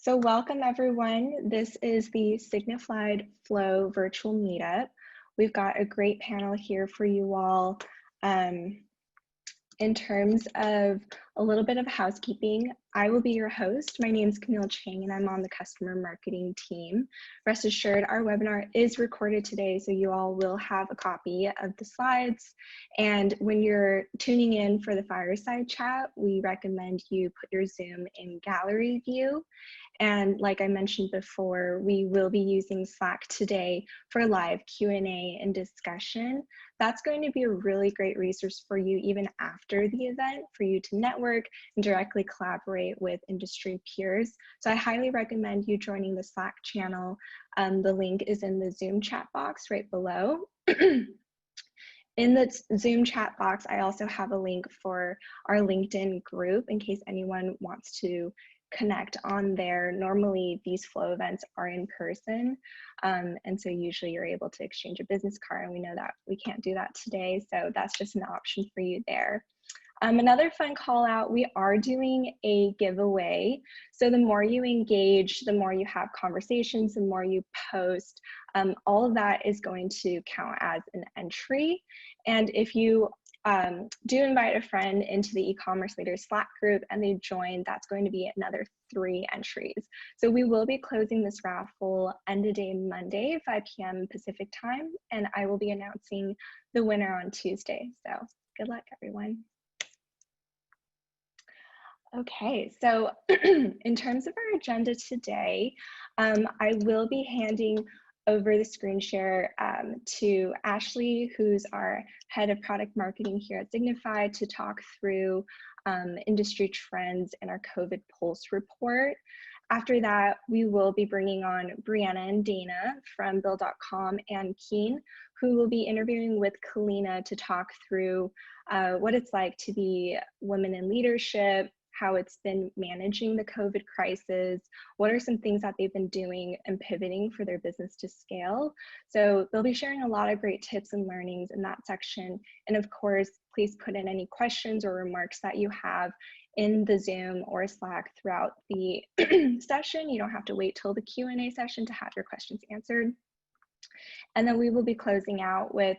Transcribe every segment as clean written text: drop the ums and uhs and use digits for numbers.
So welcome everyone. This is the Signifyd Flow Virtual Meetup. We've got a great panel here for you all. In terms of a little bit of housekeeping, I will be your host. My name is Camille Chang and I'm on the customer marketing team. Rest assured, our webinar is recorded today, so you all will have a copy of the slides. And when you're tuning in for the Fireside Chat, we recommend you put your Zoom in gallery view. And like I mentioned before, we will be using Slack today for live Q&A and discussion. That's going to be a really great resource for you even after the event, for you to network and directly collaborate with industry peers. So I highly recommend you joining the Slack channel. The link is in the Zoom chat box right below. In the Zoom chat box, I also have a link for our LinkedIn group in case anyone wants to connect on there. Normally these flow events are in person, and so usually you're able to exchange a business card, and we know that we can't do that today, so that's just an option for you there. Another fun call out, we are doing a giveaway. So the more you engage, the more you have conversations, the more you post, all of that is going to count as an entry. And if you do invite a friend into the e-commerce leaders Slack group and they join, that's going to be another 3 entries. So we will be closing this raffle end of day Monday, 5 p.m. Pacific time, and I will be announcing the winner on Tuesday. So good luck, everyone. Okay, so in terms of our agenda today, I will be handing over the screen share to Ashley, who's our head of product marketing here at Signifyd, to talk through industry trends in our COVID Pulse report. After that, we will be bringing on Brianna and Dana from Build.com and Keen, who will be interviewing with Kalina to talk through what it's like to be women in leadership, how it's been managing the COVID crisis, what are some things that they've been doing and pivoting for their business to scale. So they'll be sharing a lot of great tips and learnings in that section. And of course, please put in any questions or remarks that you have in the Zoom or Slack throughout the session. You don't have to wait till the Q&A session to have your questions answered. And then we will be closing out with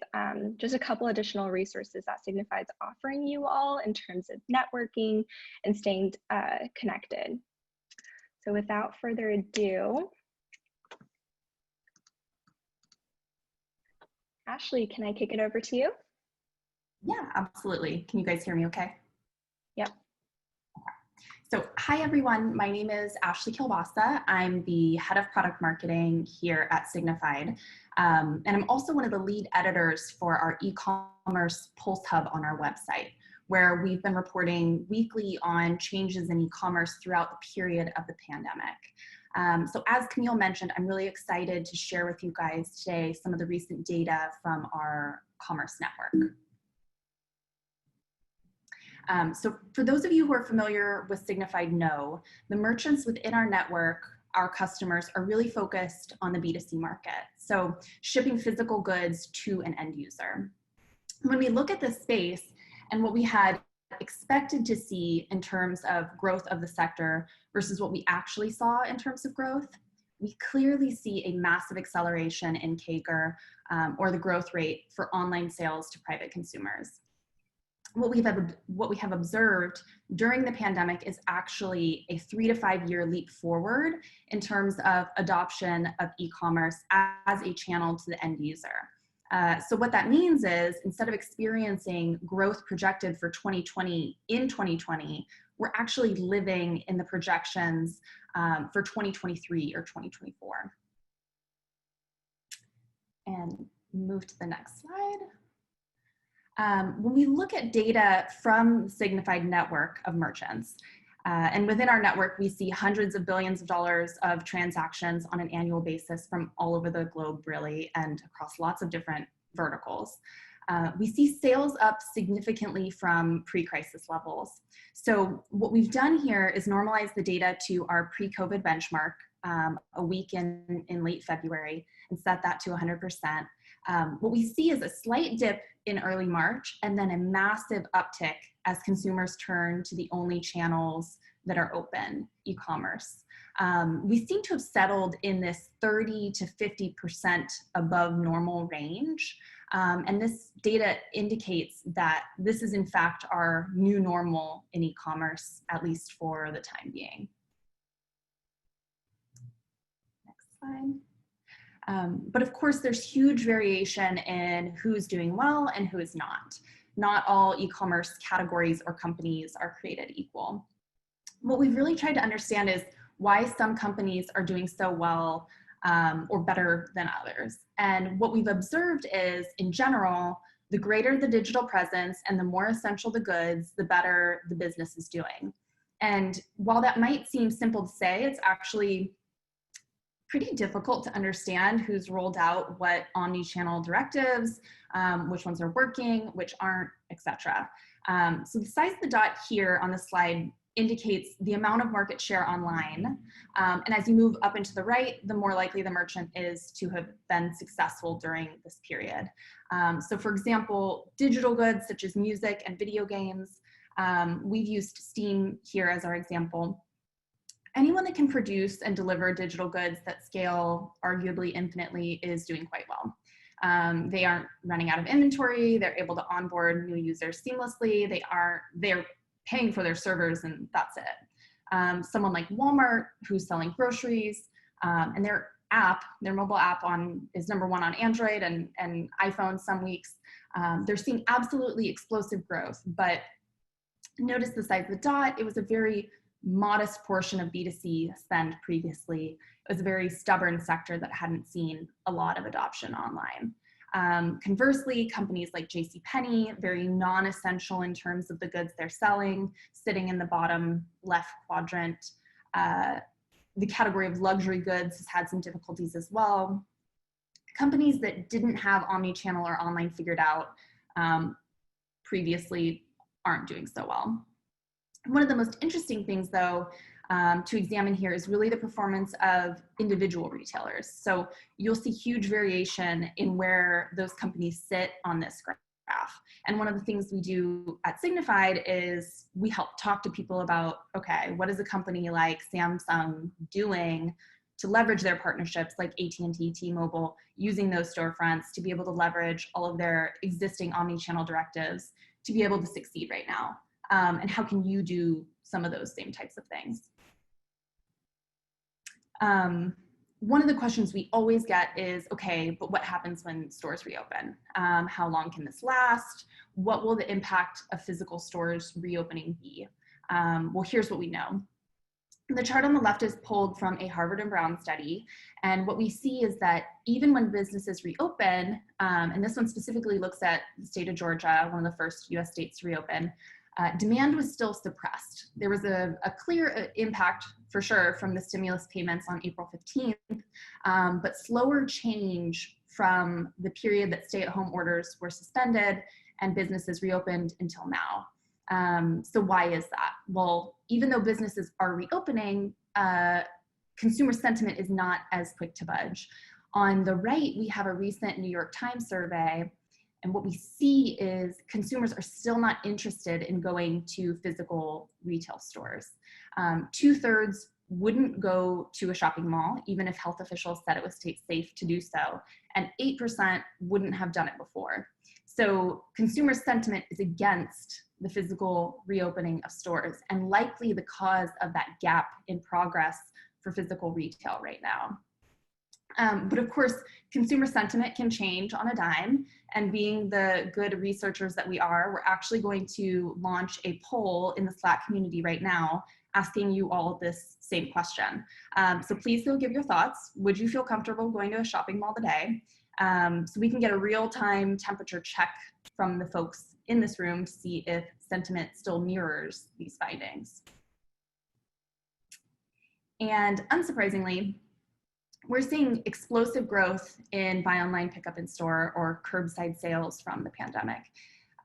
just a couple additional resources that Signifyd's offering you all in terms of networking and staying connected. So without further ado, Ashley, can I kick it over to you? Yeah, absolutely. Can you guys hear me okay? Yep. So hi everyone, my name is Ashley Kilbasa. I'm the head of product marketing here at Signifyd. And I'm also one of the lead editors for our e-commerce Pulse Hub on our website, where we've been reporting weekly on changes in e-commerce throughout the period of the pandemic. So as Camille mentioned, I'm really excited to share with you guys today some of the recent data from our commerce network. So for those of you who are familiar with Signifyd know, the merchants within our network, our customers, are really focused on the B2C market. So shipping physical goods to an end user. When we look at this space and what we had expected to see in terms of growth of the sector versus what we actually saw in terms of growth, we clearly see a massive acceleration in CAGR, or the growth rate for online sales to private consumers. What we have observed during the pandemic is actually a 3 to 5 year leap forward in terms of adoption of e-commerce as a channel to the end user. So what that means is, instead of experiencing growth projected for 2020 in 2020, we're actually living in the projections for 2023 or 2024. And move to the next slide. When we look at data from the Signifyd network of merchants, and within our network, we see hundreds of billions of dollars of transactions on an annual basis from all over the globe, really, and across lots of different verticals. We see sales up significantly from pre-crisis levels. So what we've done here is normalize the data to our pre-COVID benchmark a week in late February and set that to 100%. What we see is a slight dip in early March and then a massive uptick as consumers turn to the only channels that are open e-commerce. We seem to have settled in this 30 to 50% above normal range. And this data indicates that this is in fact our new normal in e-commerce, at least for the time being. Next slide. But of course, there's huge variation in who's doing well and who is not. Not all e-commerce categories or companies are created equal. What we've really tried to understand is why some companies are doing so well or better than others. And what we've observed is, in general, the greater the digital presence and the more essential the goods, the better the business is doing. And while that might seem simple to say, it's actually pretty difficult to understand who's rolled out what omni-channel directives, which ones are working, which aren't, etc. So the size of the dot here on the slide indicates the amount of market share online. And as you move up and to the right, the more likely the merchant is to have been successful during this period. So for example, digital goods such as music and video games, we've used Steam here as our example. Anyone that can produce and deliver digital goods that scale arguably infinitely is doing quite well. They aren't running out of inventory, they're able to onboard new users seamlessly, they're paying for their servers, and that's it. Someone like Walmart, who's selling groceries, and their mobile app is #1 on Android and iPhone some weeks. They're seeing absolutely explosive growth, but notice the size of the dot. It was a very modest portion of B2C spend previously. It was a very stubborn sector that hadn't seen a lot of adoption online. Conversely, companies like JCPenney, very non-essential in terms of the goods they're selling, sitting in the bottom left quadrant. The category of luxury goods has had some difficulties as well. Companies that didn't have omni-channel or online figured out previously aren't doing so well. One of the most interesting things, though, to examine here is really the performance of individual retailers. So you'll see huge variation in where those companies sit on this graph. And one of the things we do at Signifyd is we help talk to people about, okay, what is a company like Samsung doing to leverage their partnerships like AT&T, T-Mobile, using those storefronts to be able to leverage all of their existing omni-channel directives to be able to succeed right now. And how can you do some of those same types of things? One of the questions we always get is, okay, but what happens when stores reopen? How long can this last? What will the impact of physical stores reopening be? Well, here's what we know. The chart on the left is pulled from a Harvard and Brown study. And what we see is that even when businesses reopen, and this one specifically looks at the state of Georgia, one of the first US states to reopen, demand was still suppressed. There was a clear impact, for sure, from the stimulus payments on April 15th, but slower change from the period that stay-at-home orders were suspended and businesses reopened until now. So why is that? Well, even though businesses are reopening, consumer sentiment is not as quick to budge. On the right, we have a recent New York Times survey. And what we see is consumers are still not interested in going to physical retail stores. 2/3 wouldn't go to a shopping mall, even if health officials said it was safe to do so. And 8% wouldn't have done it before. So consumer sentiment is against the physical reopening of stores and likely the cause of that gap in progress for physical retail right now. But of course, consumer sentiment can change on a dime, and being the good researchers that we are, we're actually going to launch a poll in the Slack community right now asking you all this same question. So please go give your thoughts. Would you feel comfortable going to a shopping mall today? So we can get a real-time temperature check from the folks in this room to see if sentiment still mirrors these findings. And unsurprisingly, we're seeing explosive growth in buy online, pick up in store, or curbside sales from the pandemic.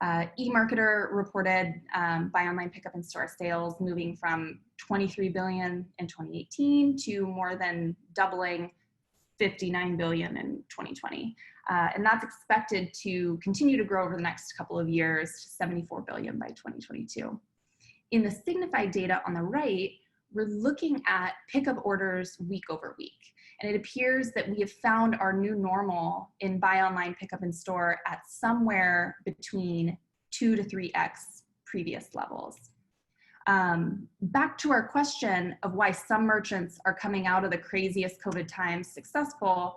eMarketer reported buy online, pick up in store sales moving from 23 billion in 2018 to more than doubling 59 billion in 2020. And that's expected to continue to grow over the next couple of years to 74 billion by 2022. In the Signifyd data on the right, we're looking at pickup orders week over week. And it appears that we have found our new normal in buy online, pickup in store at somewhere between 2 to 3x previous levels. Back to our question of why some merchants are coming out of the craziest COVID times successful,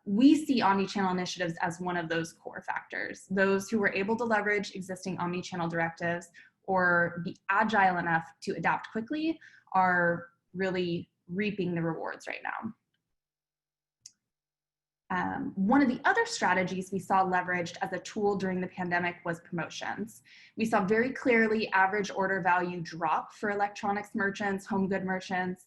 we see omnichannel initiatives as one of those core factors. Those who were able to leverage existing omnichannel directives or be agile enough to adapt quickly are really reaping the rewards right now. One of the other strategies we saw leveraged as a tool during the pandemic was promotions. We saw very clearly average order value drop for electronics merchants, home good merchants.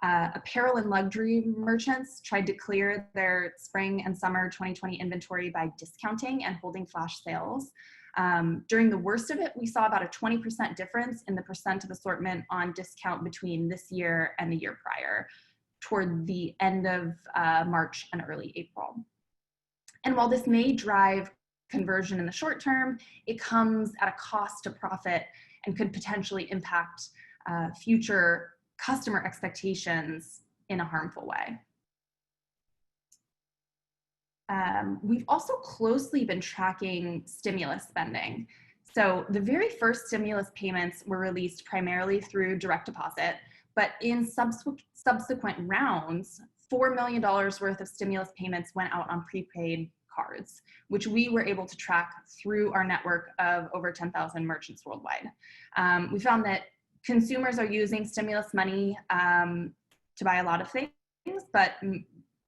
Apparel and luxury merchants tried to clear their spring and summer 2020 inventory by discounting and holding flash sales. During the worst of it, we saw about a 20% difference in the percent of assortment on discount between this year and the year prior, toward the end of March and early April. And while this may drive conversion in the short term, it comes at a cost to profit and could potentially impact future customer expectations in a harmful way. We've also closely been tracking stimulus spending. So the very first stimulus payments were released primarily through direct deposit, but in subsequent rounds, $4 million worth of stimulus payments went out on prepaid cards, which we were able to track through our network of over 10,000 merchants worldwide. We found that consumers are using stimulus money to buy a lot of things, but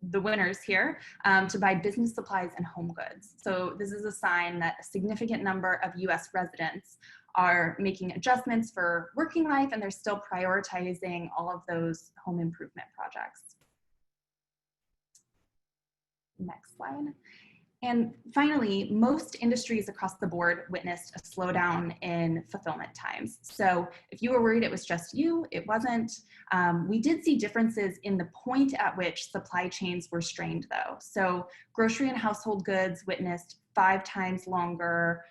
the winners here, to buy business supplies and home goods. So this is a sign that a significant number of US residents are making adjustments for working life, and they're still prioritizing all of those home improvement projects. Next slide. And finally, most industries across the board witnessed a slowdown in fulfillment times. So if you were worried it was just you, it wasn't. We did see differences in the point at which supply chains were strained though. So grocery and household goods witnessed 5 times longer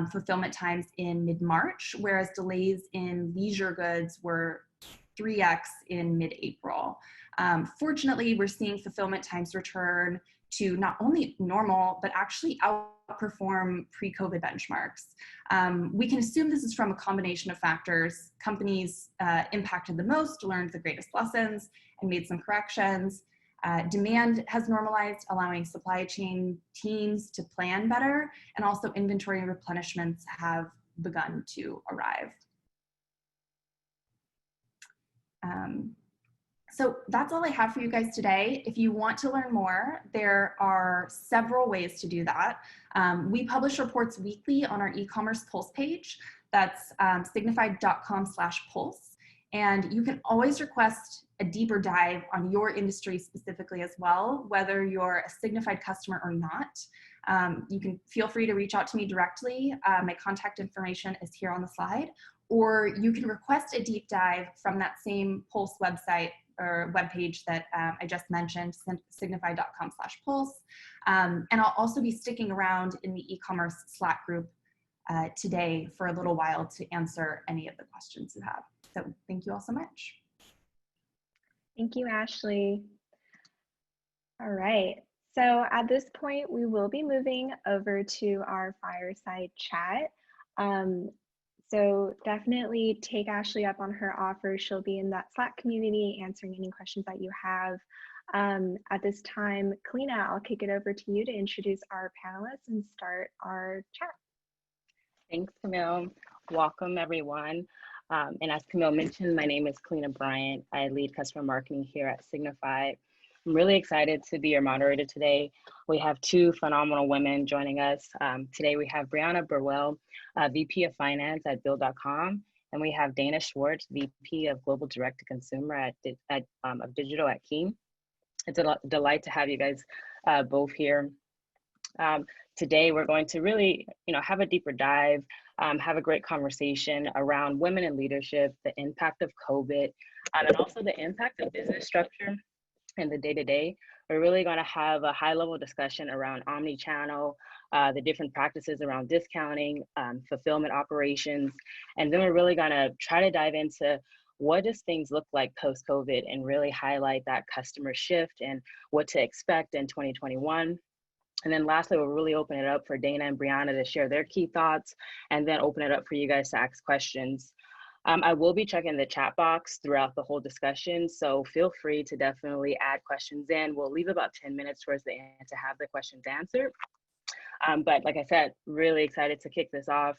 fulfillment times in mid-March, whereas delays in leisure goods were 3x in mid-April. Fortunately, we're seeing fulfillment times return to not only normal, but actually outperform pre-COVID benchmarks. We can assume this is from a combination of factors. Companies impacted the most learned the greatest lessons and made some corrections. Demand has normalized, allowing supply chain teams to plan better, and also inventory replenishments have begun to arrive. So that's all I have for you guys today. If you want to learn more, there are several ways to do that. We publish reports weekly on our e-commerce pulse page. That's signifyd.com/pulse. And you can always request a deeper dive on your industry specifically as well, whether you're a Signifyd customer or not. You can feel free to reach out to me directly. My contact information is here on the slide, or you can request a deep dive from that same Pulse website or webpage that I just mentioned, signifyd.com/pulse. And I'll also be sticking around in the e-commerce Slack group today for a little while to answer any of the questions you have. So thank you all so much. Thank you, Ashley. All right, so at this point, we will be moving over to our fireside chat. So definitely take Ashley up on her offer. She'll be in that Slack community answering any questions that you have. At this time, Kalina, I'll kick it over to you to introduce our panelists and start our chat. Thanks, Camille. Welcome, everyone. And as Camille mentioned, my name is Kalina Bryant. I lead customer marketing here at Signifyd. I'm really excited to be your moderator today. We have 2 phenomenal women joining us. Today we have Brianna Burwell, VP of Finance at Build.com, and we have Dana Schwartz, VP of Global Direct to Consumer of Digital at Keen. It's a delight to have you guys both here. Today we're going to really, have a deeper dive, have a great conversation around women in leadership, the impact of COVID, and also the impact of business structure in the day-to-day. We're really going to have a high-level discussion around omni-channel, the different practices around discounting, fulfillment operations. And then we're really gonna try to dive into what does things look like post-COVID and really highlight that customer shift and what to expect in 2021. And then lastly, we'll really open it up for Dana and Brianna to share their key thoughts and then open it up for you guys to ask questions. I will be checking the chat box throughout the whole discussion, so feel free to definitely add questions in. We'll leave about 10 minutes towards the end to have the questions answered. But like I said, really excited to kick this off.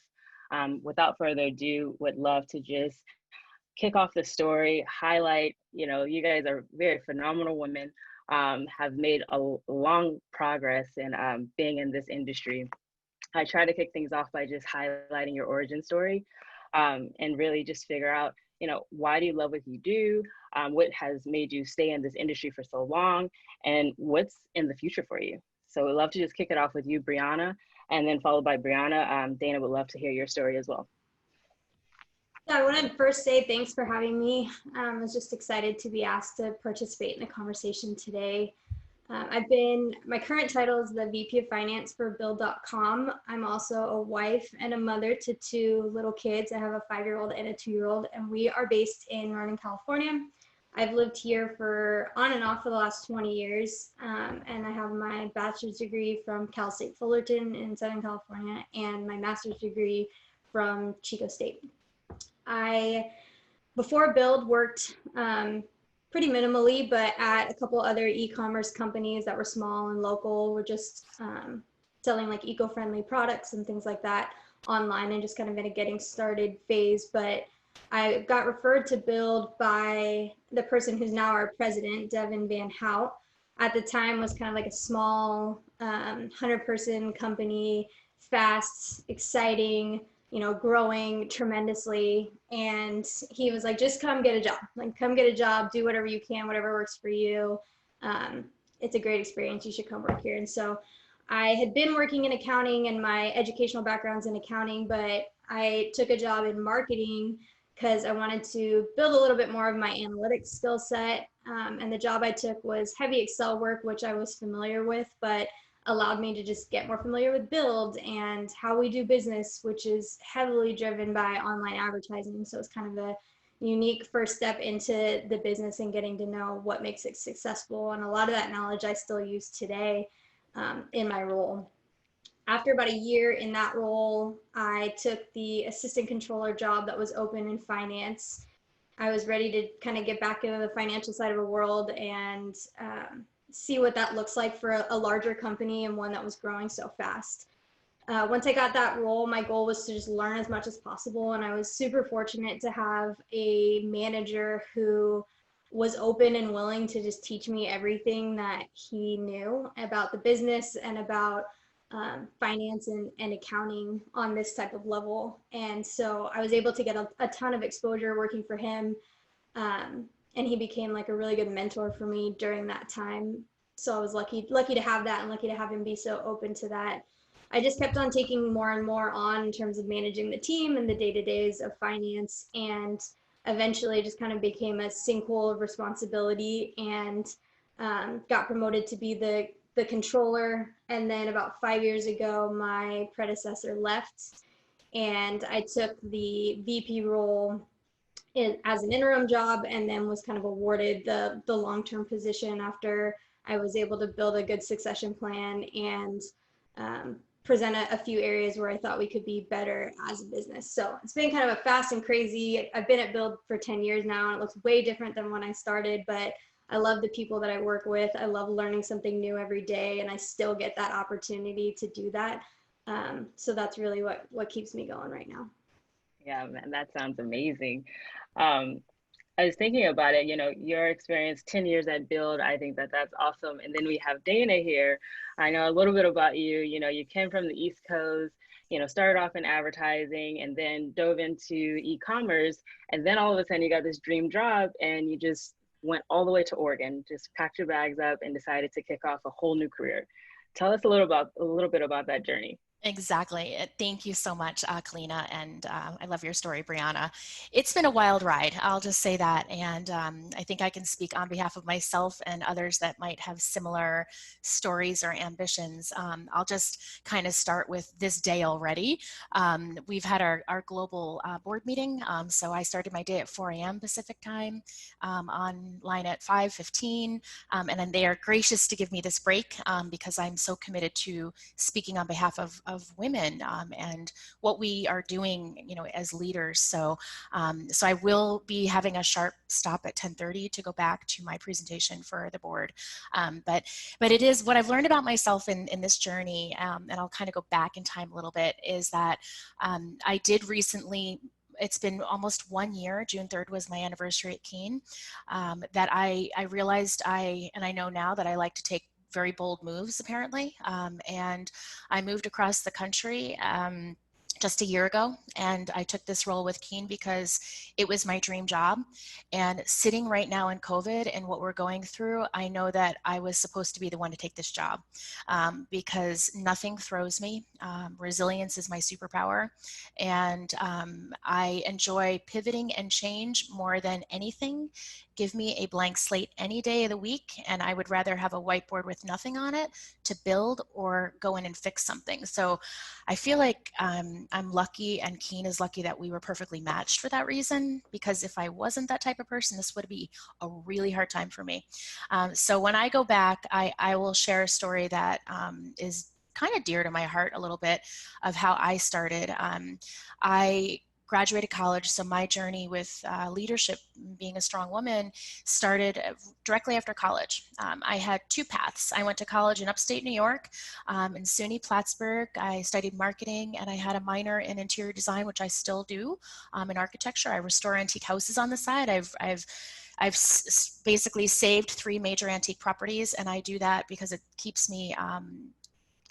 Without further ado, would love to just kick off the story, highlight, you guys are very phenomenal women, have made a long progress in being in this industry. I try to kick things off by just highlighting your origin story and really just figure out, why do you love what you do? What has made you stay in this industry for so long? And what's in the future for you? So we'd love to just kick it off with you, Brianna, and then followed by Brianna. Dana would love to hear your story as well. Yeah, I want to first say thanks for having me. I was just excited to be asked to participate in the conversation today. My current title is the VP of Finance for Build.com. I'm also a wife and a mother to 2 little kids. I have a 5-year-old and a 2-year-old, and we are based in Northern California. I've lived here for on and off for the last 20 years, and I have my bachelor's degree from Cal State Fullerton in Southern California and my master's degree from Chico State. I, before Build, worked pretty minimally, but at a couple other e-commerce companies that were small and local. We're just selling like eco-friendly products and things like that online, and just kind of in a getting started phase. But I got referred to Build by the person who's now our president, Devin Van Hout. At the time was kind of like a small 100-person company, fast, exciting, growing tremendously. And he was like, just come get a job, do whatever you can, whatever works for you. It's a great experience. You should come work here. And so I had been working in accounting, and my educational background's in accounting, but I took a job in marketing because I wanted to build a little bit more of my analytics skill set. And the job I took was heavy Excel work, which I was familiar with, but allowed me to just get more familiar with Build and how we do business, which is heavily driven by online advertising. So it's kind of a unique first step into the business and getting to know what makes it successful. And a lot of that knowledge I still use today in my role. After about a year in that role, I took the assistant controller job that was open in finance. I was ready to kind of get back into the financial side of the world and see what that looks like for a larger company and one that was growing so fast. Once I got that role, my goal was to just learn as much as possible. And I was super fortunate to have a manager who was open and willing to just teach me everything that he knew about the business and about finance and accounting on this type of level. And so I was able to get a ton of exposure working for him. And he became like a really good mentor for me during that time. So I was lucky to have that, and lucky to have him be so open to that. I just kept on taking more and more on in terms of managing the team and the day-to-days of finance, and eventually just kind of became a sinkhole of responsibility, and got promoted to be the controller. And then about 5 years ago, my predecessor left, and I took the VP role as an interim job, and then was kind of awarded the long-term position after I was able to build a good succession plan and present a few areas where I thought we could be better as a business. So it's been kind of a fast and crazy. I've been at Build for 10 years now, and it looks way different than when I started, but I love the people that I work with. I love learning something new every day, and I still get that opportunity to do that. So that's really what keeps me going right now. Yeah, man, that sounds amazing. I was thinking about it, your experience, 10 years at Build, I think that's awesome. And then we have Dana here. I know a little bit about you. You came from the East Coast, started off in advertising and then dove into e-commerce. And then all of a sudden you got this dream job and you just went all the way to Oregon, just packed your bags up and decided to kick off a whole new career. Tell us a little bit about that journey. Exactly. Thank you so much, Kalina. And I love your story, Brianna. It's been a wild ride. I'll just say that. And I think I can speak on behalf of myself and others that might have similar stories or ambitions. I'll just kind of start with this day already. We've had our global board meeting. So I started my day at 4 a.m. Pacific time, online at 5:15. And then they are gracious to give me this break because I'm so committed to speaking on behalf of women and what we are doing, as leaders. So I will be having a sharp stop at 10:30 to go back to my presentation for the board. But it is what I've learned about myself in this journey, and I'll kind of go back in time a little bit, is that I did recently, it's been almost 1 year, June 3rd was my anniversary at Keen, that I realized and I know now that I like to take very bold moves, apparently. And I moved across the country just a year ago, and I took this role with Keen because it was my dream job. And sitting right now in COVID and what we're going through, I know that I was supposed to be the one to take this job because nothing throws me. Resilience is my superpower, and I enjoy pivoting and change more than anything. Give me a blank slate any day of the week, and I would rather have a whiteboard with nothing on it to build or go in and fix something. So I feel like I'm lucky, and Keen is lucky that we were perfectly matched for that reason, because if I wasn't that type of person, this would be a really hard time for me. So when I go back, I will share a story that is kind of dear to my heart a little bit of how I started. I graduated college, so my journey with leadership, being a strong woman, started directly after college. I had two paths. I went to college in upstate New York, in SUNY Plattsburgh. I studied marketing, and I had a minor in interior design, which I still do, in architecture. I restore antique houses on the side. I've basically saved 3 major antique properties, and I do that because it keeps me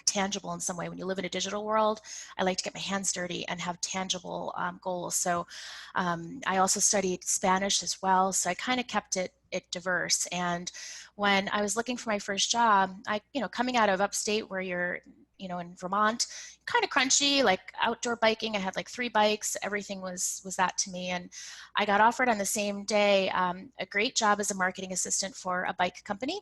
tangible in some way. When you live in a digital world, I like to get my hands dirty and have tangible goals. So I also studied Spanish as well. So I kind of kept it diverse. And when I was looking for my first job, coming out of upstate where you're, in Vermont, kind of crunchy, like outdoor biking. I had like 3 bikes. Everything was that to me. And I got offered on the same day a great job as a marketing assistant for a bike company.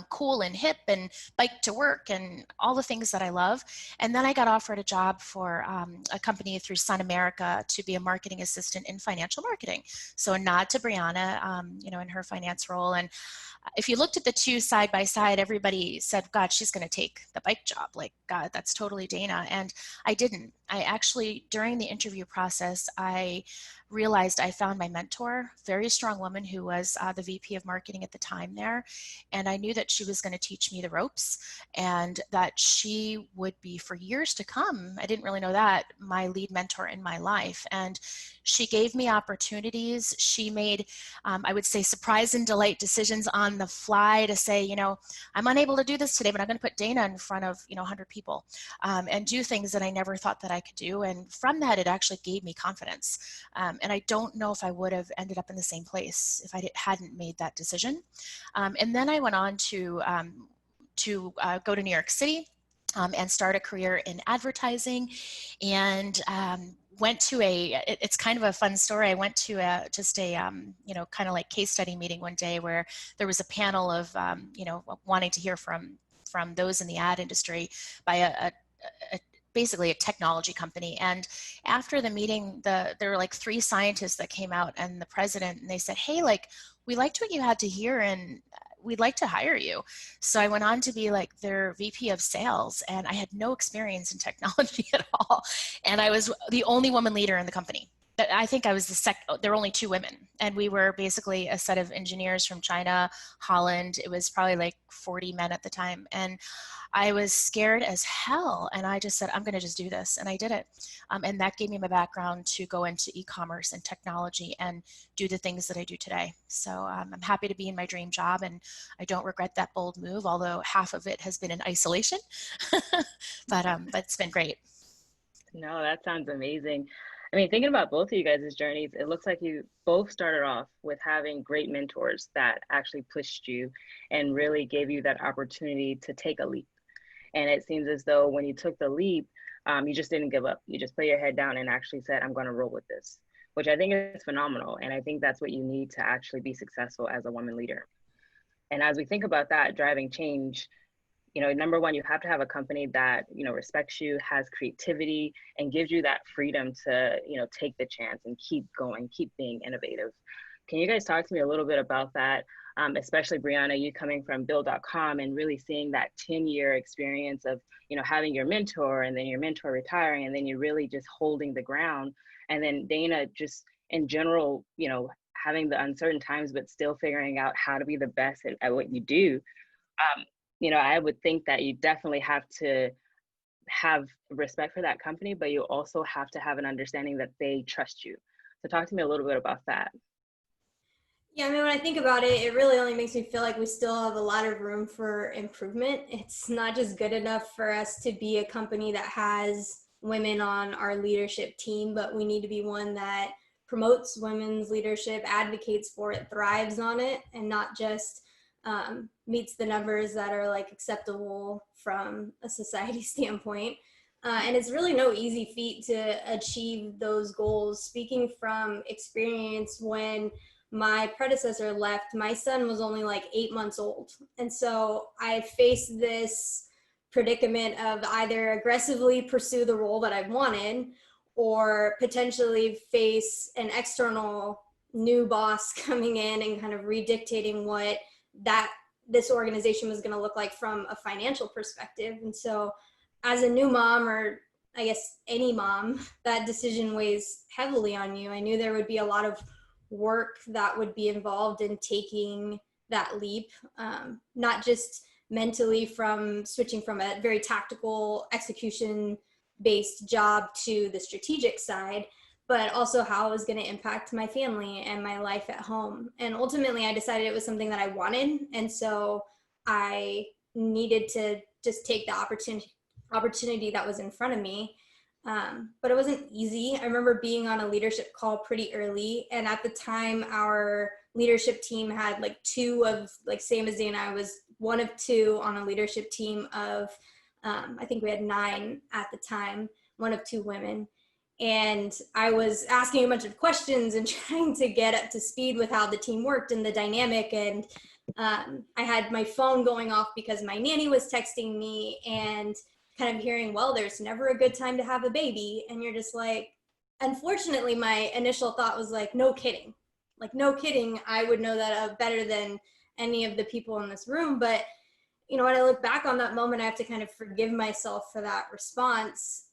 Cool and hip and bike to work and all the things that I love. And then I got offered a job for a company through Sun America to be a marketing assistant in financial marketing. So a nod to Brianna, in her finance role. And if you looked at the two side by side, everybody said, God, she's going to take the bike job. Like, God, that's totally Dana. And I didn't. I actually, during the interview process, I realized I found my mentor, very strong woman who was the VP of marketing at the time there. And I knew that she was going to teach me the ropes and that she would be, for years to come, I didn't really know that, my lead mentor in my life. And she gave me opportunities. She made, I would say, surprise and delight decisions on the fly to say, I'm unable to do this today, but I'm going to put Dana in front of, 100 people and do things that I never thought that I could do. And from that, it actually gave me confidence. And I don't know if I would have ended up in the same place if I hadn't made that decision. And then I went on to go to New York City and start a career in advertising, and went to it's kind of a fun story. I went to kind of like case study meeting one day where there was a panel of, wanting to hear from those in the ad industry by a basically a technology company. And after the meeting, there were like 3 scientists that came out and the president, and they said, hey, we liked what you had to hear and we'd like to hire you. So I went on to be like their VP of sales, and I had no experience in technology at all. And I was the only woman leader in the company. I think I was there were only 2 women, and we were basically a set of engineers from China, Holland. It was probably like 40 men at the time. And I was scared as hell. And I just said, I'm going to just do this. And I did it. And that gave me my background to go into e-commerce and technology and do the things that I do today. So I'm happy to be in my dream job, and I don't regret that bold move, although half of it has been in isolation, but it's been great. No, that sounds amazing. I mean, thinking about both of you guys' journeys, it looks like you both started off with having great mentors that actually pushed you and really gave you that opportunity to take a leap. And it seems as though when you took the leap, You just didn't give up. You just put your head down and actually said, I'm going to roll with this, which I think is phenomenal. And I think that's what you need to actually be successful as a woman leader. And as we think about that, driving change, you know, number one, you have to have a company that, you know, respects you, has creativity, and gives you that freedom to, you know, take the chance and keep going, keep being innovative. Can you guys talk to me a little bit about that? Especially Brianna, you coming from Build.com and really seeing that 10-year experience of, you know, having your mentor and then your mentor retiring and then you're really just holding the ground. And then Dana, just in general, you know, having the uncertain times, but still figuring out how to be the best at what you do. You know, I would think that you definitely have to have respect for that company, but you also have to have an understanding that they trust you. So talk to me a little bit about that. Yeah, I mean, when I think about it, it really only makes me feel like we still have a lot of room for improvement. It's not just good enough for us to be a company that has women on our leadership team, but we need to be one that promotes women's leadership, advocates for it, thrives on it, and not just meets the numbers that are like acceptable from a society standpoint. And it's really no easy feat to achieve those goals. Speaking from experience, when my predecessor left, my son was only like 8 months old. And so I faced this predicament of either aggressively pursue the role that I wanted or potentially face an external new boss coming in and kind of redictating what this organization was going to look like from a financial perspective. And so as a new mom, or I guess any mom, that decision weighs heavily on you. I knew there would be a lot of work that would be involved in taking that leap, not just mentally from switching from a very tactical execution based job to the strategic side, but also how it was going to impact my family and my life at home. And ultimately I decided it was something that I wanted. And so I needed to just take the opportunity that was in front of me. But it wasn't easy. I remember being on a leadership call pretty early. And at the time, our leadership team had like same as Dana, I was one of two on a leadership team of, I think we had 9 at the time, one of 2 women. And I was asking a bunch of questions and trying to get up to speed with how the team worked and the dynamic. And I had my phone going off because my nanny was texting me and kind of hearing, well, there's never a good time to have a baby. And you're just like, unfortunately, my initial thought was like, no kidding. Like, no kidding. I would know that better than any of the people in this room. But you know, when I look back on that moment, I have to kind of forgive myself for that response,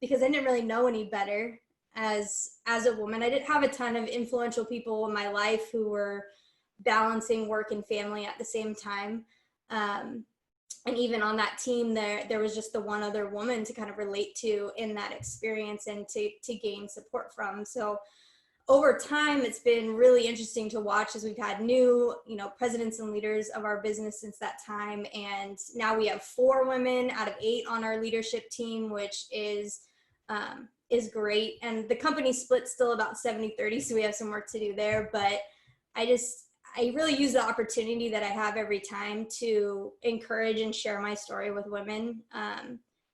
because I didn't really know any better as a woman. I didn't have a ton of influential people in my life who were balancing work and family at the same time. And even on that team, there was just the one other woman to kind of relate to in that experience and to gain support from. So over time, it's been really interesting to watch as we've had new, presidents and leaders of our business since that time. And now we have 4 women out of 8 on our leadership team, which is great. And the company split still about 70-30, so we have some work to do there. But I really use the opportunity that I have every time to encourage and share my story with women.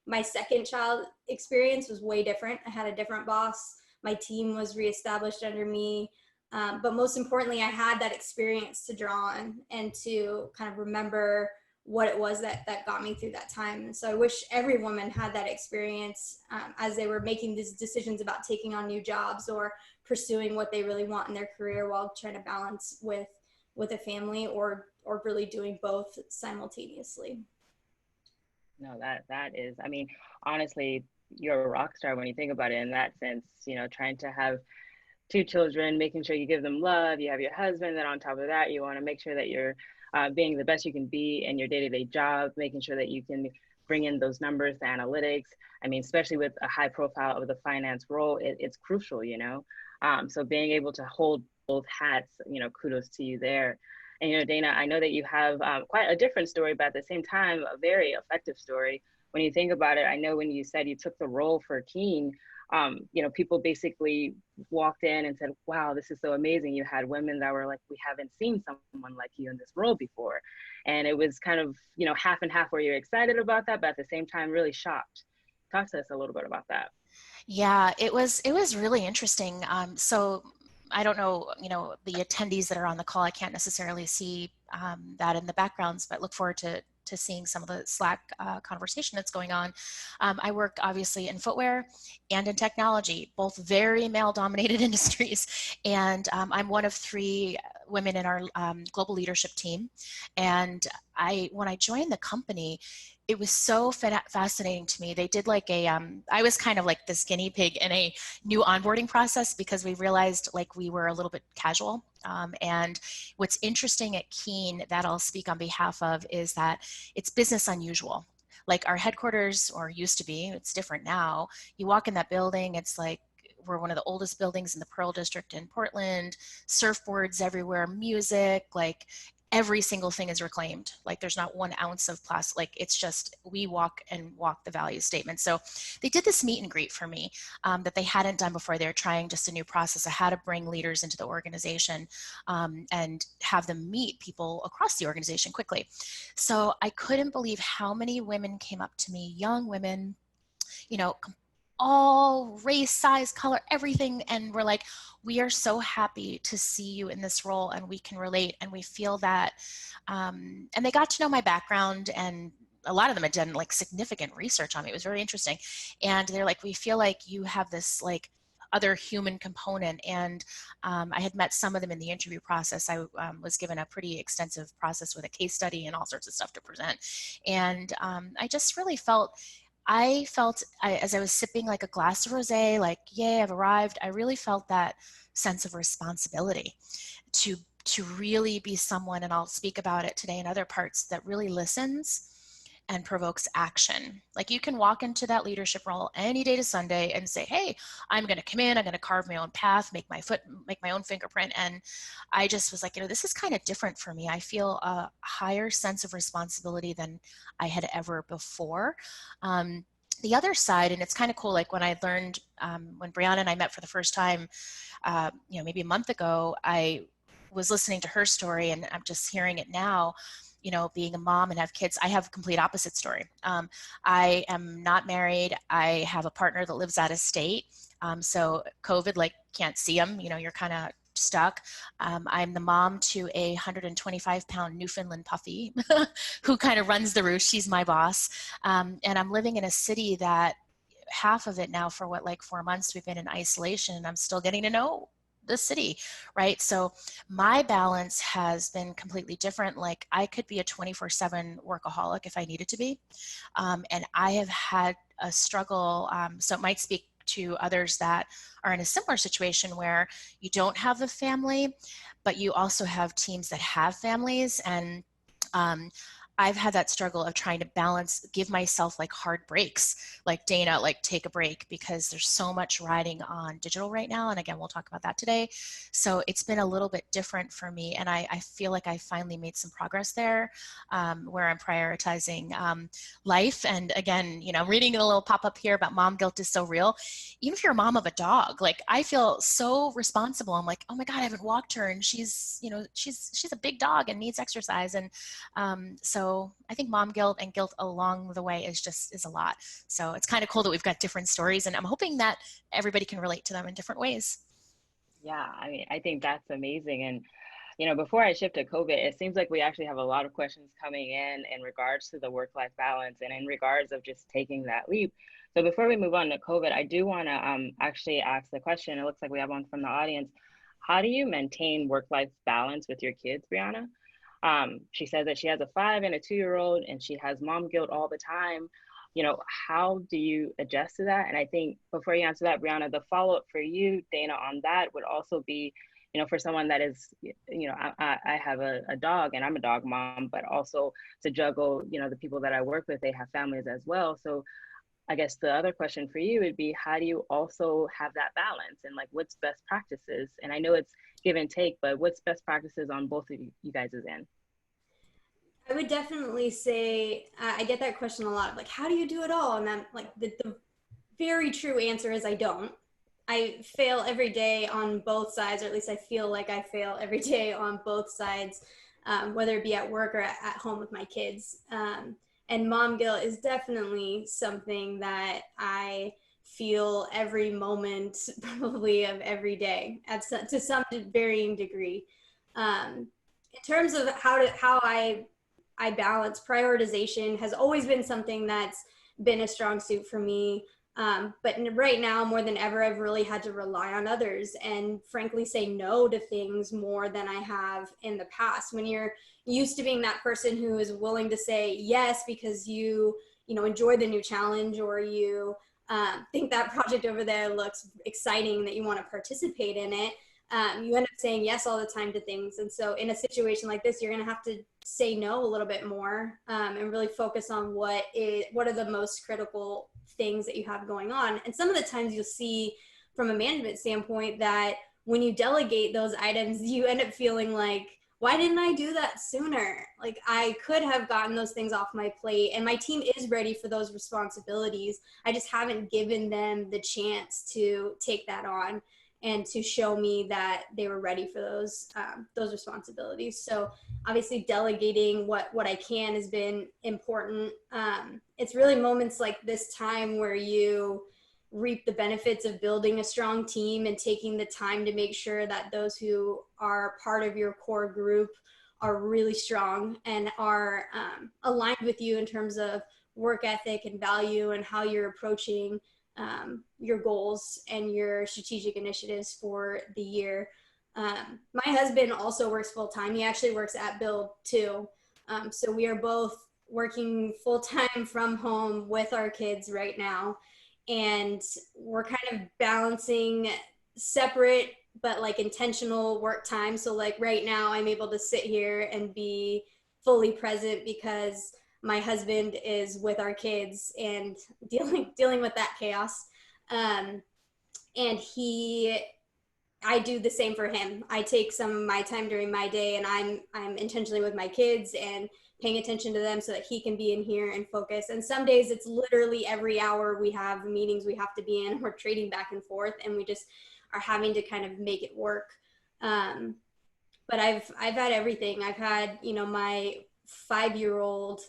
My second child experience was way different. I had a different boss. My team was reestablished under me. But most importantly, I had that experience to draw on and to kind of remember what it was that got me through that time. And so I wish every woman had that experience as they were making these decisions about taking on new jobs or pursuing what they really want in their career while trying to balance with a family or really doing both simultaneously. No, that is, I mean, honestly, you're a rock star when you think about it in that sense, trying to have 2 children, making sure you give them love, you have your husband, then on top of that, you want to make sure that you're being the best you can be in your day-to-day job, making sure that you can bring in those numbers, the analytics. I mean, especially with a high profile of the finance role, it's crucial, so being able to hold both hats, kudos to you there. And, Dana, I know that you have quite a different story, but at the same time, a very effective story. When you think about it, I know when you said you took the role for teen, people basically walked in and said, wow, this is so amazing. You had women that were like, we haven't seen someone like you in this role before. And it was kind of, half and half where you're excited about that, but at the same time, really shocked. Talk to us a little bit about that. Yeah, it was really interesting. So I don't know, the attendees that are on the call, I can't necessarily see that in the backgrounds, but look forward to seeing some of the Slack conversation that's going on. I work obviously in footwear and in technology, both very male-dominated industries. And I'm one of 3 women in our global leadership team. And when I joined the company, it was so fascinating to me. They did like I was kind of like this guinea pig in a new onboarding process because we realized like we were a little bit casual. And what's interesting at Keen that I'll speak on behalf of is that it's business unusual. Like our headquarters, or used to be, it's different now. You walk in that building, it's like we're one of the oldest buildings in the Pearl District in Portland, surfboards everywhere, music, like every single thing is reclaimed. Like there's not 1 ounce of plastic. Like it's just, we walk the value statement. So they did this meet and greet for me that they hadn't done before. They were trying just a new process of how to bring leaders into the organization and have them meet people across the organization quickly. So I couldn't believe how many women came up to me, young women, all race, size, color, everything. And we're like, we are so happy to see you in this role and we can relate and we feel that. And they got to know my background, and a lot of them had done like significant research on me. It was very interesting. And they're like, we feel like you have this like other human component. And I had met some of them in the interview process. I was given a pretty extensive process with a case study and all sorts of stuff to present. And I just really felt, as I was sipping like a glass of rosé, like, yay, I've arrived. I really felt that sense of responsibility to really be someone, and I'll speak about it today in other parts, that really listens and provokes action. Like you can walk into that leadership role any day to Sunday and say, hey, I'm going to come in, I'm going to carve my own path, make my own fingerprint. And I just was like, this is kind of different for me. I feel a higher sense of responsibility than I had ever before. The other side, and it's kind of cool, like when I learned, when Brianna and I met for the first time, maybe a month ago, I was listening to her story and I'm just hearing it now. Being a mom and have kids, I have a complete opposite story. I am not married. I have a partner that lives out of state. So COVID, like, can't see him, you're kind of stuck. I'm the mom to a 125-pound Newfoundland puppy who kind of runs the roost. She's my boss. And I'm living in a city that half of it now for 4 months we've been in isolation, and I'm still getting to know the city, right? So my balance has been completely different. Like I could be a 24/7 workaholic if I needed to be. And I have had a struggle. So it might speak to others that are in a similar situation where you don't have a family, but you also have teams that have families. And I've had that struggle of trying to balance, give myself like hard breaks, like Dana, like take a break, because there's so much riding on digital right now. And again, we'll talk about that today. So it's been a little bit different for me. And I feel like I finally made some progress there where I'm prioritizing life. And again, reading a little pop-up here about mom guilt is so real. Even if you're a mom of a dog, like I feel so responsible. I'm like, oh my God, I haven't walked her, and she's a big dog and needs exercise. And so I think mom guilt and guilt along the way is a lot. So it's kind of cool that we've got different stories, and I'm hoping that everybody can relate to them in different ways. Yeah, I think that's amazing. And before I shift to COVID, it seems like we actually have a lot of questions coming in regards to the work-life balance and in regards of just taking that leap. So before we move on to COVID, I do want to actually ask the question. It looks like we have one from the audience. How do you maintain work-life balance with your kids, Brianna? She says that she has a 5 and a 2-year-old, and she has mom guilt all the time. How do you adjust to that? And I think before you answer that, Brianna, the follow-up for you, Dana, on that would also be, for someone that is, I have a dog and I'm a dog mom, but also to juggle, the people that I work with, they have families as well. So I guess the other question for you would be, how do you also have that balance, and like what's best practices? And I know it's give and take, but what's best practices on both of you guys' end? I would definitely say, I get that question a lot of like, how do you do it all? And I'm like, the very true answer is I don't. I fail every day on both sides, or at least I feel like I fail every day on both sides, whether it be at work or at home with my kids. And And mom guilt is definitely something that I feel every moment, probably of every day, to some varying degree. In terms of how I balance, prioritization has always been something that's been a strong suit for me. But right now, more than ever, I've really had to rely on others and frankly say no to things more than I have in the past. When you're used to being that person who is willing to say yes because you enjoy the new challenge, or you think that project over there looks exciting, that you want to participate in it, you end up saying yes all the time to things. And so in a situation like this, you're going to have to say no a little bit more, and really focus on what are the most critical things that you have going on. And some of the times you'll see from a management standpoint that when you delegate those items, you end up feeling like, why didn't I do that sooner? Like, I could have gotten those things off my plate, and my team is ready for those responsibilities. I just haven't given them the chance to take that on and to show me that they were ready for those responsibilities. So obviously delegating what I can has been important. It's really moments like this time where you reap the benefits of building a strong team and taking the time to make sure that those who are part of your core group are really strong and are aligned with you in terms of work ethic and value, and how you're approaching your goals and your strategic initiatives for the year. My husband also works full-time. He actually works at Build too. So we are both working full-time from home with our kids right now. And we're kind of balancing separate but like intentional work time. So like right now I'm able to sit here and be fully present because my husband is with our kids and dealing with that chaos. And I do the same for him. I take some of my time during my day, and I'm intentionally with my kids and paying attention to them so that he can be in here and focus. And some days it's literally every hour we have meetings we have to be in. We're trading back and forth, and we just are having to kind of make it work. But I've had everything. I've had, my 5-year-old,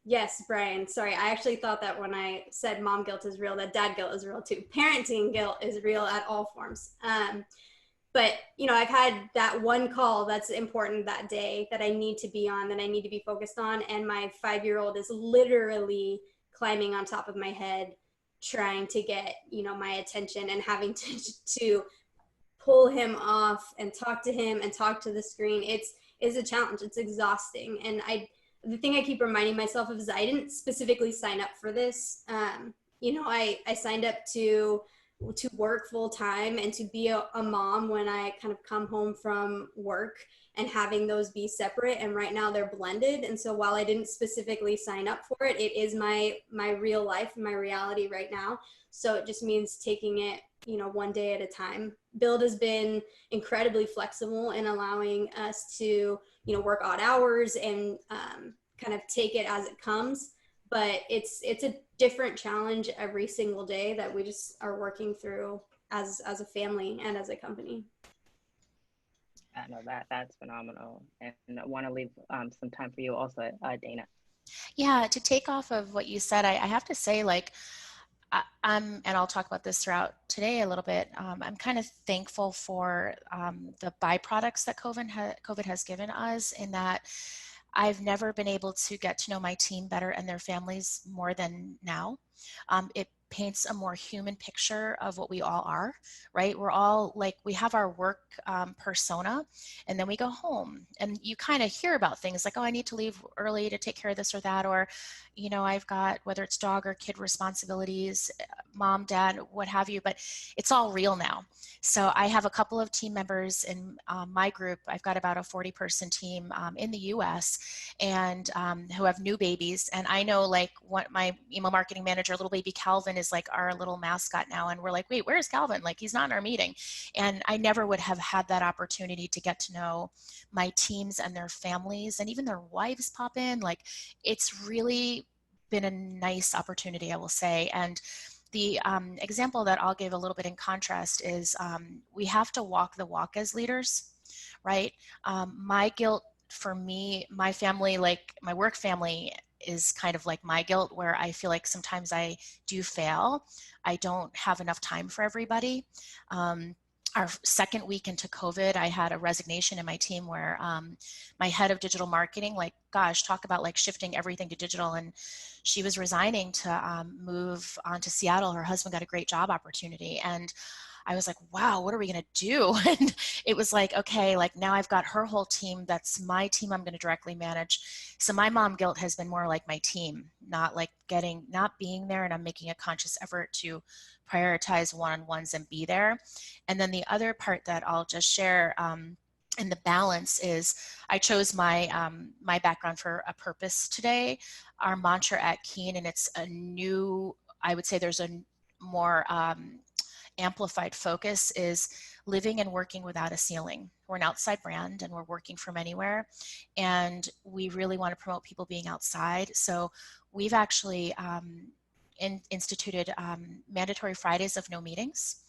yes, Brian, sorry. I actually thought that when I said mom guilt is real, that dad guilt is real too. Parenting guilt is real at all forms. But, I've had that one call that's important that day that I need to be on, that I need to be focused on. And my 5-year-old is literally climbing on top of my head, trying to get, my attention, and having to pull him off and talk to him and talk to the screen. It's a challenge. It's exhausting. And the thing I keep reminding myself of is I didn't specifically sign up for this. I signed up to work full time and to be a mom when I kind of come home from work, and having those be separate. And right now they're blended. And so while I didn't specifically sign up for it, it is my real life, my reality right now. So it just means taking it, one day at a time. Build has been incredibly flexible in allowing us to, work odd hours and kind of take it as it comes. But it's a different challenge every single day that we just are working through as a family and as a company. I know that's phenomenal. And I want to leave some time for you also, Dana. Yeah, to take off of what you said, I have to say, like, and I'll talk about this throughout today a little bit. I'm kind of thankful for the byproducts that COVID has given us, in that I've never been able to get to know my team better and their families more than now. It paints a more human picture of what we all are, right? We're all like, we have our work persona, and then we go home, and you kind of hear about things like, oh, I need to leave early to take care of this or that, or, I've got, whether it's dog or kid responsibilities, mom, dad, what have you, but it's all real now. So I have a couple of team members in my group. I've got about a 40-person team in the US, and who have new babies. And I know, like, what my email marketing manager, little baby Calvin, is like our little mascot now. And we're like, wait, where's Calvin? Like, he's not in our meeting. And I never would have had that opportunity to get to know my teams and their families, and even their wives pop in. Like, it's really been a nice opportunity, I will say. And the example that I'll give a little bit in contrast is we have to walk the walk as leaders, right? My guilt for me, my family, like my work family, is kind of like my guilt, where I feel like sometimes I do fail. I don't have enough time for everybody. Our second week into COVID, I had a resignation in my team where my head of digital marketing, like, gosh, talk about like shifting everything to digital. And she was resigning to move on to Seattle. Her husband got a great job opportunity. And I was like, wow, what are we going to do? And it was like, okay, like now I've got her whole team. That's my team I'm going to directly manage. So my mom guilt has been more like my team, not like not being there. And I'm making a conscious effort to prioritize one-on-ones and be there. And then the other part that I'll just share, and the balance is, I chose my my background for a purpose today. Our mantra at Keen, and it's a new, I would say there's a more amplified focus, is living and working without a ceiling. We're an outside brand and we're working from anywhere. And we really want to promote people being outside. So we've actually instituted mandatory Fridays of no meetings.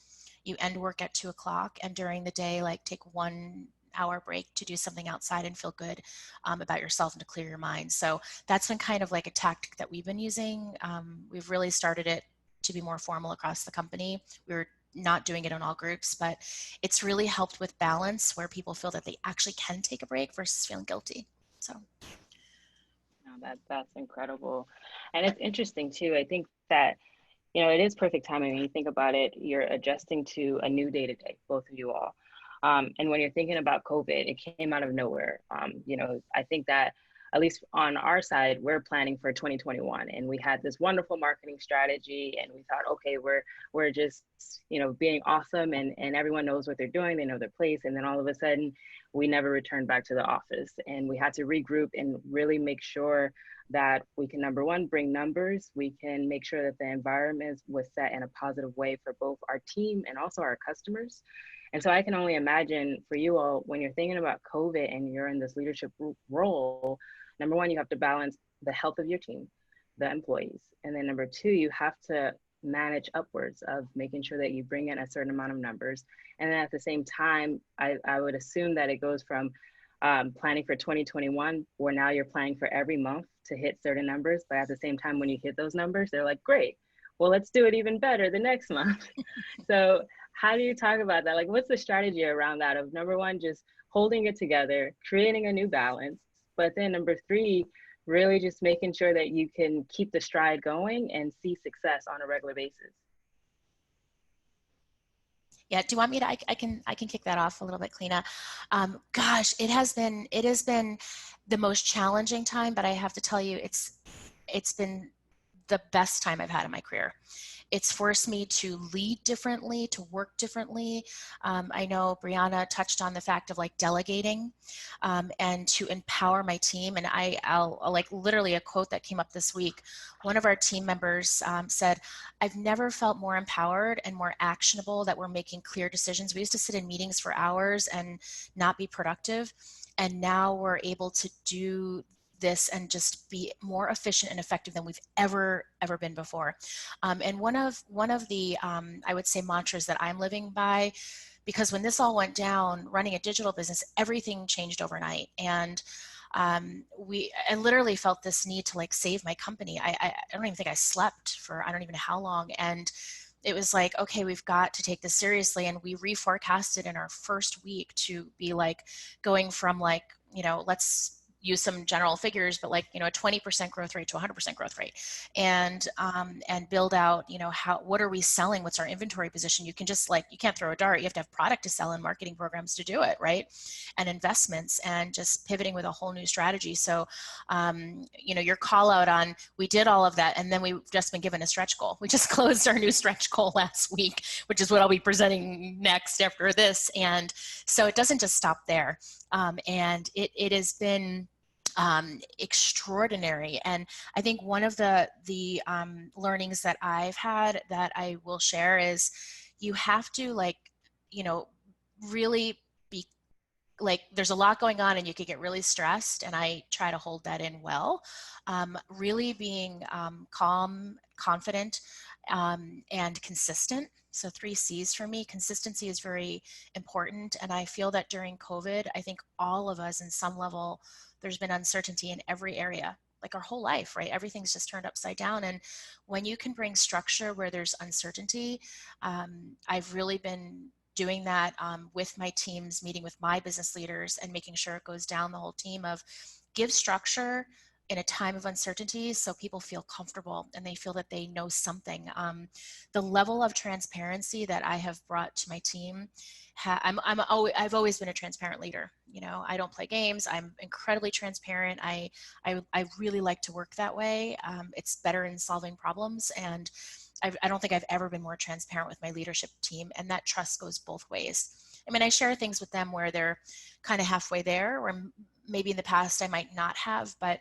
You end work at 2 o'clock, and during the day, like take 1 hour break to do something outside and feel good about yourself and to clear your mind. So that's been kind of like a tactic that we've been using. We've really started it to be more formal across the company. We were not doing it in all groups, but it's really helped with balance, where people feel that they actually can take a break versus feeling guilty. So that's incredible. And it's interesting too. I think that, you know, it is perfect timing. When you think about it, you're adjusting to a new day-to-day, both of you all. And when you're thinking about COVID, it came out of nowhere. You know, I think that at least on our side, we're planning for 2021, and we had this wonderful marketing strategy, and we thought, okay, we're just, you know, being awesome, and everyone knows what they're doing, they know their place. And then all of a sudden, we never returned back to the office, and we had to regroup and really make sure that we can, number one, bring numbers. We can make sure that the environment was set in a positive way for both our team and also our customers. And so I can only imagine for you all, when you're thinking about COVID and you're in this leadership role, number one, you have to balance the health of your team, the employees. And then number two, you have to manage upwards of making sure that you bring in a certain amount of numbers. And then at the same time, I would assume that it goes from planning for 2021, where now you're planning for every month to hit certain numbers. But at the same time, when you hit those numbers, they're like, great, well, let's do it even better the next month. So how do you talk about that? Like, what's the strategy around that of, number one, just holding it together, creating a new balance, but then number three, really just making sure that you can keep the stride going and see success on a regular basis? Yeah, do you want me to, I can kick that off a little bit, Kleena. Gosh, it has been the most challenging time, but I have to tell you, it's been the best time I've had in my career. It's forced me to lead differently, to work differently. I know Brianna touched on the fact of like delegating and to empower my team. And I'll like literally a quote that came up this week. One of our team members said, I've never felt more empowered and more actionable, that we're making clear decisions. We used to sit in meetings for hours and not be productive. And now we're able to do this and just be more efficient and effective than we've ever been before. And one of the I would say mantras that I'm living by, because when this all went down, running a digital business, everything changed overnight. And I literally felt this need to like save my company. I don't even think I slept for I don't even know how long. And it was like, okay, we've got to take this seriously. And we reforecasted in our first week to be like going from like, you know, let's use some general figures, but like, you know, a 20% growth rate to 100% growth rate, and build out, you know, what are we selling? What's our inventory position? You can just like, you can't throw a dart. You have to have product to sell and marketing programs to do it, right? And investments, and just pivoting with a whole new strategy. So, you know, your call out on, we did all of that, and then we've just been given a stretch goal. We just closed our new stretch goal last week, which is what I'll be presenting next after this. And so it doesn't just stop there. And it has been extraordinary. And I think one of the learnings that I've had that I will share is, you have to like, you know, really be like, there's a lot going on and you could get really stressed, and I try to hold that in well. Really being calm, confident, and consistent. So 3 C's for me. Consistency is very important. And I feel that during COVID, I think all of us in some level, there's been uncertainty in every area. like our whole life, right? Everything's just turned upside down. And when you can bring structure where there's uncertainty, I've really been doing that with my teams, meeting with my business leaders and making sure it goes down the whole team of give structure in a time of uncertainty so people feel comfortable and they feel that they know something. The level of transparency that I have brought to my team, I've always been a transparent leader. You know, I don't play games. I'm incredibly transparent. I really like to work that way. It's better in solving problems, and I don't think I've ever been more transparent with my leadership team, and that trust goes both ways. I mean, I share things with them where they're kind of halfway there, or maybe in the past I might not have, but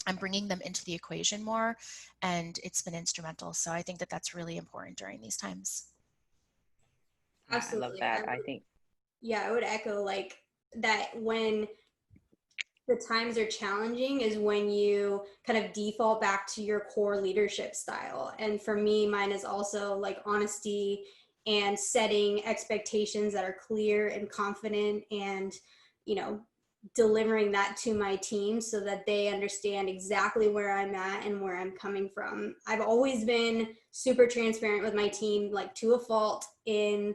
I'm bringing them into the equation more, and it's been instrumental. So I think that that's really important during these times. Absolutely. I love that. I think. Yeah, I would echo like that when the times are challenging is when you kind of default back to your core leadership style. And for me, mine is also like honesty and setting expectations that are clear and confident, and, you know, delivering that to my team so that they understand exactly where I'm at and where I'm coming from. I've always been super transparent with my team, like to a fault in,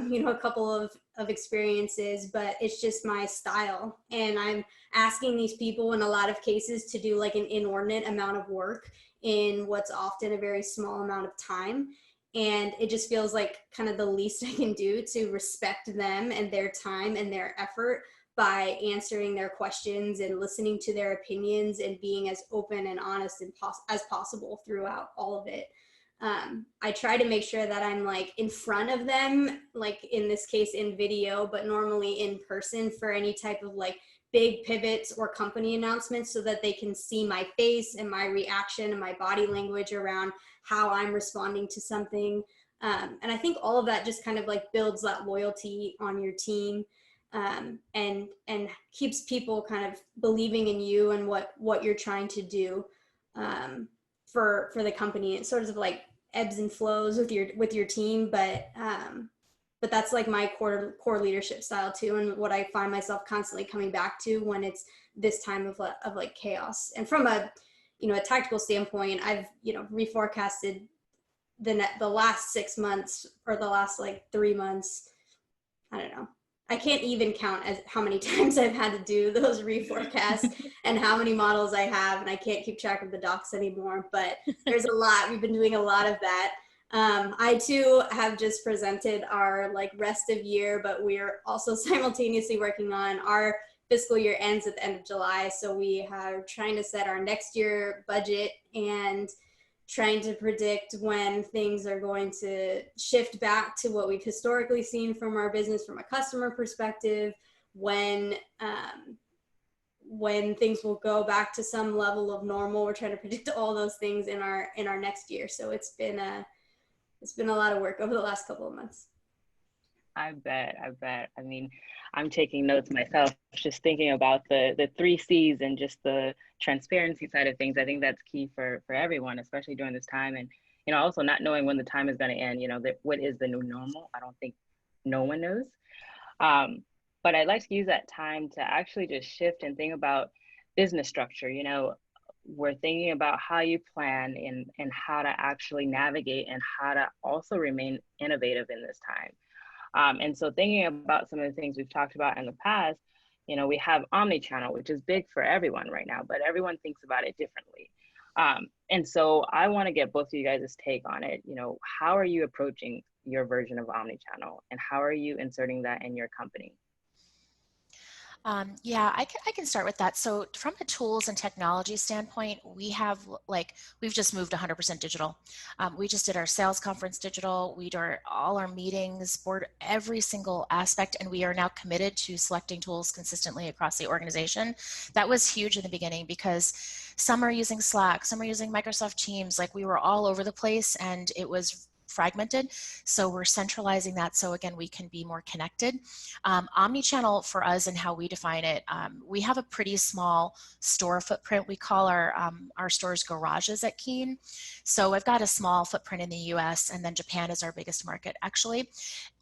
you know, a couple of experiences, but it's just my style. And I'm asking these people in a lot of cases to do like an inordinate amount of work in what's often a very small amount of time. And it just feels like kind of the least I can do to respect them and their time and their effort by answering their questions and listening to their opinions and being as open and honest as possible throughout all of it. I try to make sure that I'm like in front of them, like in this case in video, but normally in person for any type of like big pivots or company announcements so that they can see my face and my reaction and my body language around how I'm responding to something. And I think all of that just kind of like builds that loyalty on your team. And keeps people kind of believing in you and what you're trying to do for the company. It sort of like ebbs and flows with your team, but that's like my core leadership style too, and what I find myself constantly coming back to when it's this time of like chaos. And from a tactical standpoint, I've reforecasted the last 6 months or the last like 3 months. I don't know. I can't even count as how many times I've had to do those reforecasts and how many models I have, and I can't keep track of the docs anymore, but there's a lot. We've been doing a lot of that. I too have just presented our like rest of year, but we're also simultaneously working on our fiscal year ends at the end of July. So we are trying to set our next year budget and trying to predict when things are going to shift back to what we've historically seen from our business from a customer perspective, when things will go back to some level of normal. We're trying to predict all those things in our next year. So it's been a lot of work over the last couple of months. I bet. I mean, I'm taking notes myself, just thinking about the 3 C's and just the transparency side of things. I think that's key for everyone, especially during this time. And, also not knowing when the time is going to end, what is the new normal? I don't think no one knows. But I'd like to use that time to actually just shift and think about business structure. We're thinking about how you plan and how to actually navigate and how to also remain innovative in this time. And so thinking about some of the things we've talked about in the past, we have omnichannel, which is big for everyone right now, but everyone thinks about it differently. And so I want to get both of you guys' take on it. How are you approaching your version of omnichannel, and how are you inserting that in your company? Yeah, I can start with that. So from a tools and technology standpoint, we've just moved 100% digital. We just did our sales conference digital. We do all our meetings, board every single aspect, and we are now committed to selecting tools consistently across the organization. That was huge in the beginning because some are using Slack, some are using Microsoft Teams. Like, we were all over the place and it was fragmented. So we're centralizing that so again we can be more connected. Omnichannel for us and how we define it, we have a pretty small store footprint. We call our stores garages at Keen. So I've got a small footprint in the US, and then Japan is our biggest market actually.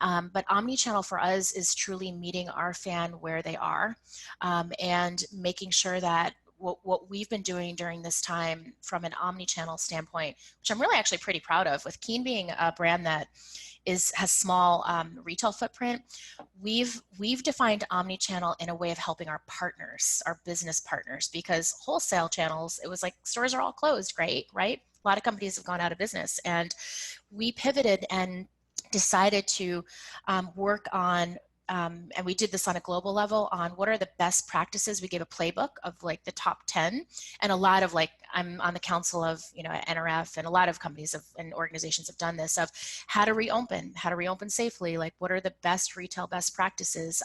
But omnichannel for us is truly meeting our fan where they are, and making sure that what we've been doing during this time from an omni-channel standpoint, which I'm really actually pretty proud of, with Keen being a brand that has small retail footprint, we've defined omni-channel in a way of helping our partners, our business partners, because wholesale channels, it was like stores are all closed, right? A lot of companies have gone out of business, and we pivoted and decided to work on and we did this on a global level on what are the best practices. We gave a playbook of like the top 10, and a lot of I'm on the council of, NRF, and a lot of companies and organizations have done this, of how to reopen safely, like what are the best retail best practices.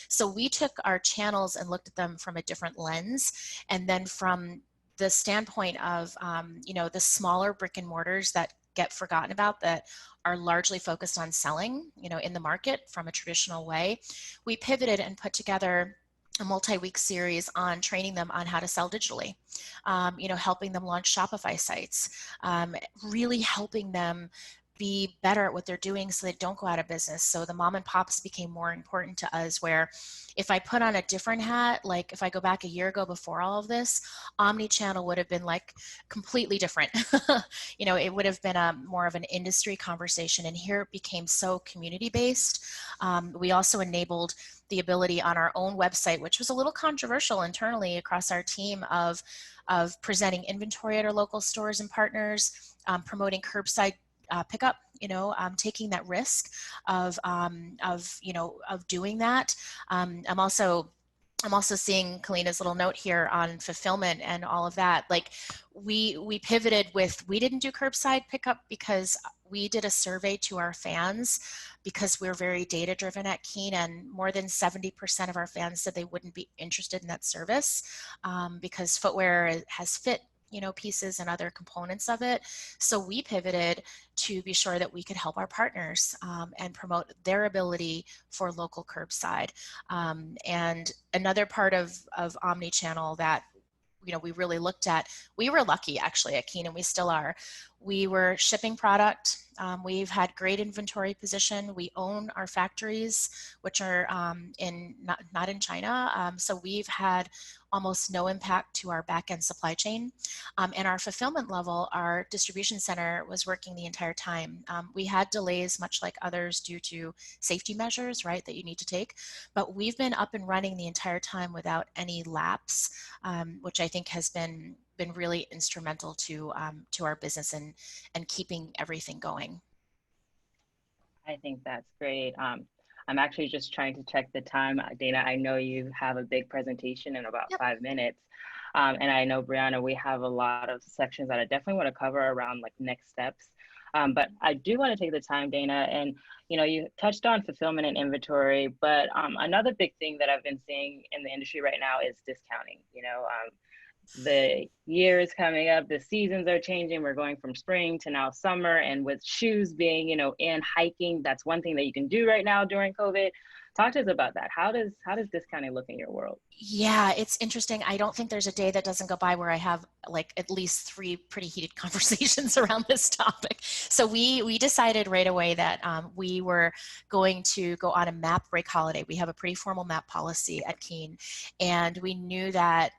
So we took our channels and looked at them from a different lens, and then from the standpoint of, the smaller brick and mortars that get forgotten about, that are largely focused on selling, in the market from a traditional way, we pivoted and put together a multi-week series on training them on how to sell digitally, helping them launch Shopify sites, really helping them be better at what they're doing so they don't go out of business. So the mom and pops became more important to us, where if I put on a different hat, like if I go back a year ago before all of this, omni-channel would have been like completely different. It would have been more of an industry conversation, and here it became so community-based. We also enabled the ability on our own website, which was a little controversial internally across our team, of presenting inventory at our local stores and partners, promoting curbside pickup, taking that risk of doing that. I'm also seeing Kalina's little note here on fulfillment and all of that. Like we pivoted we didn't do curbside pickup because we did a survey to our fans, because we're very data driven at Keen, and more than 70% of our fans said they wouldn't be interested in that service, because footwear has fit pieces and other components of it. So we pivoted to be sure that we could help our partners and promote their ability for local curbside. And another part of omni-channel that we really looked at, we were lucky actually at Keen, and we still are. We were shipping product. We've had great inventory position. We own our factories, which are not in China. So we've had almost no impact to our back-end supply chain. And our fulfillment level, our distribution center was working the entire time. We had delays, much like others, due to safety measures, right, that you need to take. But we've been up and running the entire time without any lapse, which I think has been really instrumental to our business and keeping everything going. I think that's great. I'm actually just trying to check the time. Dana, I know you have a big presentation in about 5 minutes. And I know, Brianna, we have a lot of sections that I definitely want to cover around like next steps. But I do want to take the time, Dana, and you touched on fulfillment and inventory, but another big thing that I've been seeing in the industry right now is discounting. The year is coming up, the seasons are changing. We're going from spring to now summer, and with shoes being, in hiking, that's one thing that you can do right now during COVID. Talk to us about that. How does discounting look in your world? Yeah, it's interesting. I don't think there's a day that doesn't go by where I have like at least 3 pretty heated conversations around this topic. So we decided right away that we were going to go on a MAP break holiday. We have a pretty formal MAP policy at Keen, and we knew that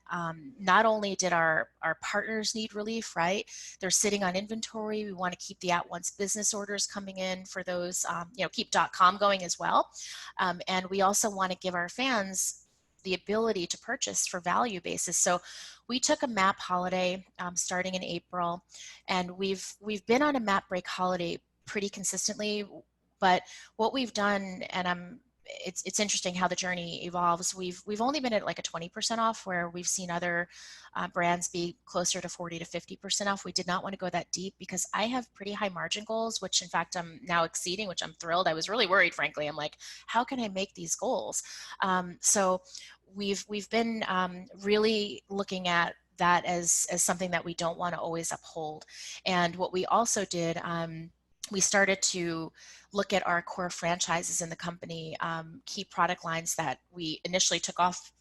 not only did our partners need relief, right? They're sitting on inventory. We want to keep the at-once business orders coming in for those, keep .com going as well. And we also want to give our fans the ability to purchase for value basis. So we took a MAP holiday starting in April, and we've been on a MAP break holiday pretty consistently. But what we've done, and it's interesting how the journey evolves. We've only been at like a 20% off, where we've seen other brands be closer to 40 to 50% off. We did not want to go that deep because I have pretty high margin goals, which in fact I'm now exceeding, which I'm thrilled. I was really worried, frankly. I'm like, how can I make these goals? So we've been really looking at that as something that we don't want to always uphold. And what we also did, we started to look at our core franchises in the company, key product lines that we initially took off,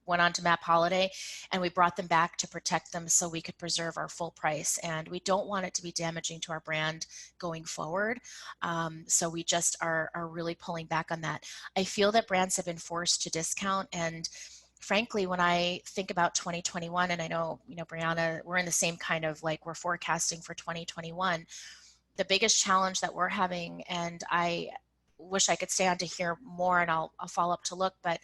went on to MAP holiday, and we brought them back to protect them so we could preserve our full price. And we don't want it to be damaging to our brand going forward. So we just are really pulling back on that. I feel that brands have been forced to discount, and frankly, when I think about 2021, and I know, Brianna, we're in the same kind of we're forecasting for 2021, the biggest challenge that we're having, and I wish I could stay on to hear more, and I'll follow up to look, but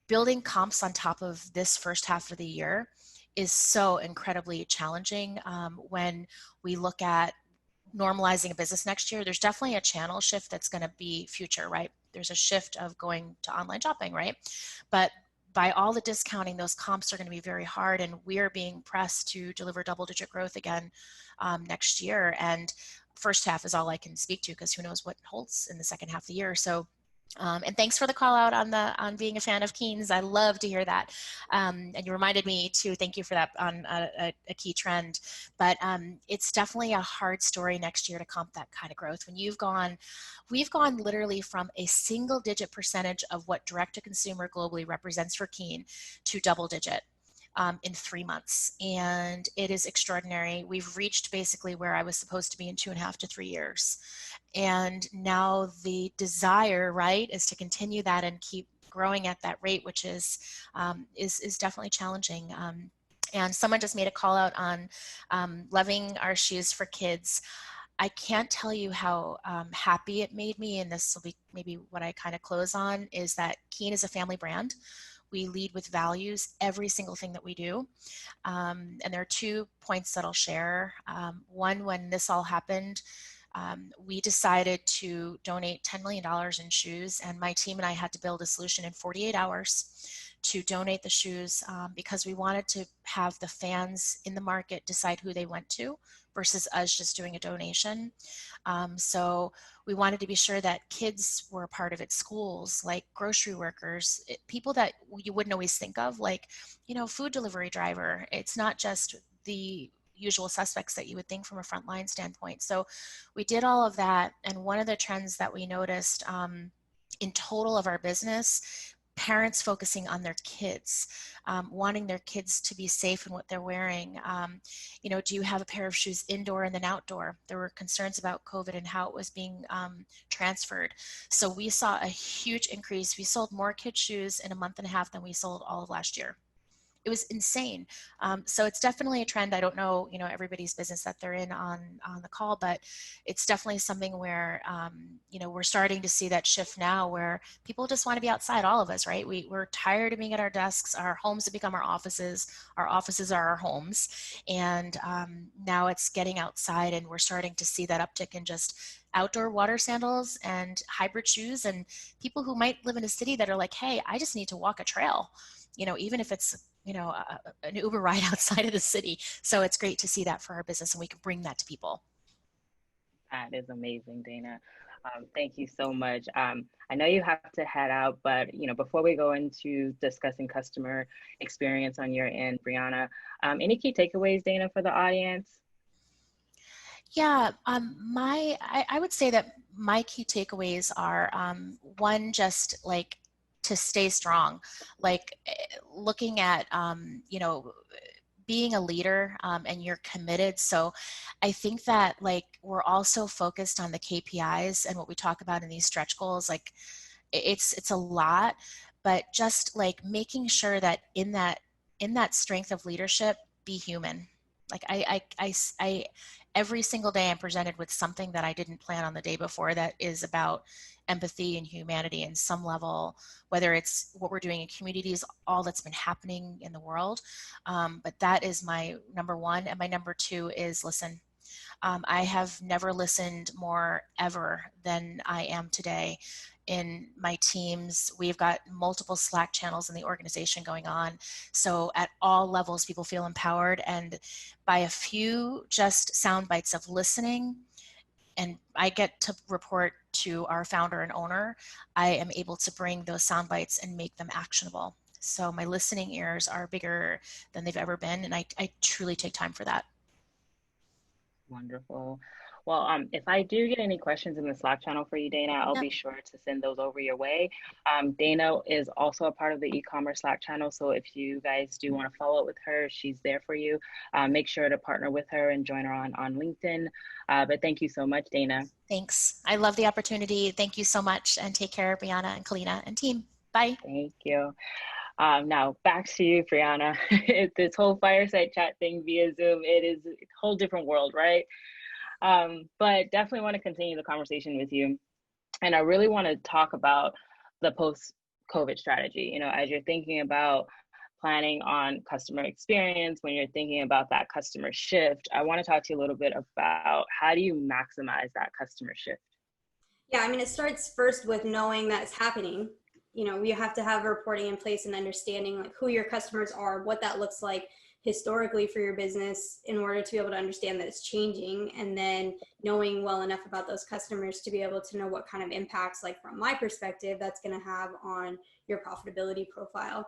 building comps on top of this first half of the year is so incredibly challenging. When we look at normalizing a business next year, there's definitely a channel shift that's going to be future, right? There's a shift of going to online shopping, right? But by all the discounting, those comps are going to be very hard, and we're being pressed to deliver double-digit growth again next year. And first half is all I can speak to, because who knows what holds in the second half of the year. So and thanks for the call out on being a fan of Keen's. I love to hear that. And you reminded me too, thank you for that, on a key trend. But it's definitely a hard story next year to comp that kind of growth. When we've gone literally from a single-digit percentage of what direct-to-consumer globally represents for Keen to double-digit in 3 months. And it is extraordinary. We've reached basically where I was supposed to be in 2.5 to 3 years. And now the desire, right, is to continue that and keep growing at that rate, which is definitely challenging. And someone just made a call out on loving our shoes for kids. I can't tell you how happy it made me, and this will be maybe what I kind of close on, is that Keen is a family brand. We lead with values, every single thing that we do. And there are 2 points that I'll share. One, when this all happened, we decided to donate $10 million in shoes, and my team and I had to build a solution in 48 hours to donate the shoes, because we wanted to have the fans in the market decide who they went to versus us just doing a donation. So we wanted to be sure that kids were a part of it, schools, like grocery workers, people that you wouldn't always think of, like, food delivery driver. It's not just the usual suspects that you would think from a frontline standpoint. So we did all of that. And one of the trends that we noticed in total of our business, parents focusing on their kids, wanting their kids to be safe in what they're wearing. Do you have a pair of shoes indoor and then outdoor? There were concerns about COVID and how it was being transferred. So we saw a huge increase. We sold more kids' shoes in a month and a half than we sold all of last year. It was insane. So it's definitely a trend. I don't know, everybody's business that they're in on the call, but it's definitely something where, we're starting to see that shift now, where people just want to be outside, all of us, right? We're tired of being at our desks. Our homes have become our offices are our homes. And now it's getting outside, and we're starting to see that uptick in just outdoor water sandals and hybrid shoes, and people who might live in a city that are like, hey, I just need to walk a trail, even if it's an Uber ride outside of the city. So it's great to see that for our business, and we can bring that to people. That is amazing, Dana. Thank you so much. I know you have to head out, but before we go into discussing customer experience on your end, Brianna, any key takeaways, Dana, for the audience? Yeah, I would say that my key takeaways are one, just like to stay strong, like looking at, being a leader, and you're committed. So I think that we're also focused on the KPIs and what we talk about in these stretch goals. Like it's a lot, but just making sure that in that strength of leadership, be human. Like I every single day I'm presented with something that I didn't plan on the day before that is about empathy and humanity in some level, whether it's what we're doing in communities, all that's been happening in the world. But that is my number one. And my number two is listen. I have never listened more ever than I am today. In my teams, we've got multiple Slack channels in the organization going on. So at all levels, people feel empowered. And by a few just sound bites of listening, and I get to report to our founder and owner, I am able to bring those sound bites and make them actionable. So my listening ears are bigger than they've ever been. And I truly take time for that. Wonderful. Well, if I do get any questions in the Slack channel for you, Dana, I'll be sure to send those over your way. Dana is also a part of the e-commerce Slack channel. So if you guys do want to follow up with her, she's there for you. Make sure to partner with her and join her on LinkedIn. But thank you so much, Dana. Thanks. I love the opportunity. Thank you so much. And take care, Brianna and Kalina and team. Bye. Thank you. Now back to you, Brianna. This whole fireside chat thing via Zoom, it is a whole different world, right? But definitely want to continue the conversation with you. And I really want to talk about the post-COVID strategy. You know, as you're thinking about planning on customer experience, when you're thinking about that customer shift, I want to talk to you a little bit about how do you maximize that customer shift? Yeah, I mean, it starts first with knowing that it's happening. You know, we have to have reporting in place and understanding like who your customers are, what that looks like historically for your business in order to be able to understand that it's changing, and then knowing well enough about those customers to be able to know what kind of impacts, like from my perspective, that's going to have on your profitability profile.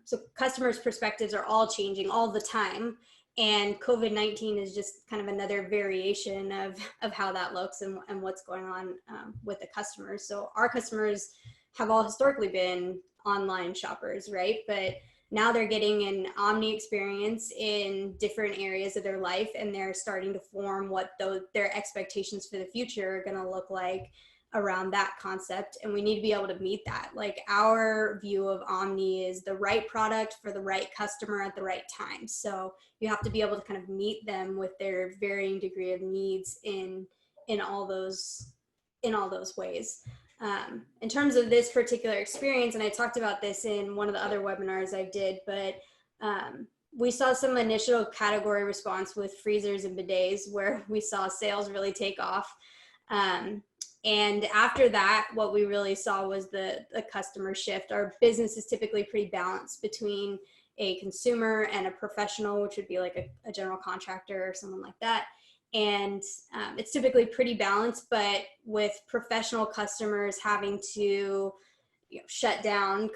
So customers' perspectives are all changing all the time. And COVID-19 is just kind of another variation of how that looks and what's going on with the customers. So our customers have all historically been online shoppers, right? But now they're getting an omni experience in different areas of their life, and they're starting to form what their expectations for the future are going to look like around that concept. And we need to be able to meet that. Like, our view of omni is the right product for the right customer at the right time. So you have to be able to kind of meet them with their varying degree of needs in all those ways. In terms of this particular experience, and I talked about this in one of the other webinars I did, but we saw some initial category response with freezers and bidets where we saw sales really take off. And after that, what we really saw was the customer shift. Our business is typically pretty balanced between a consumer and a professional, which would be like a general contractor or someone like that. And it's typically pretty balanced, but with professional customers having to shut down,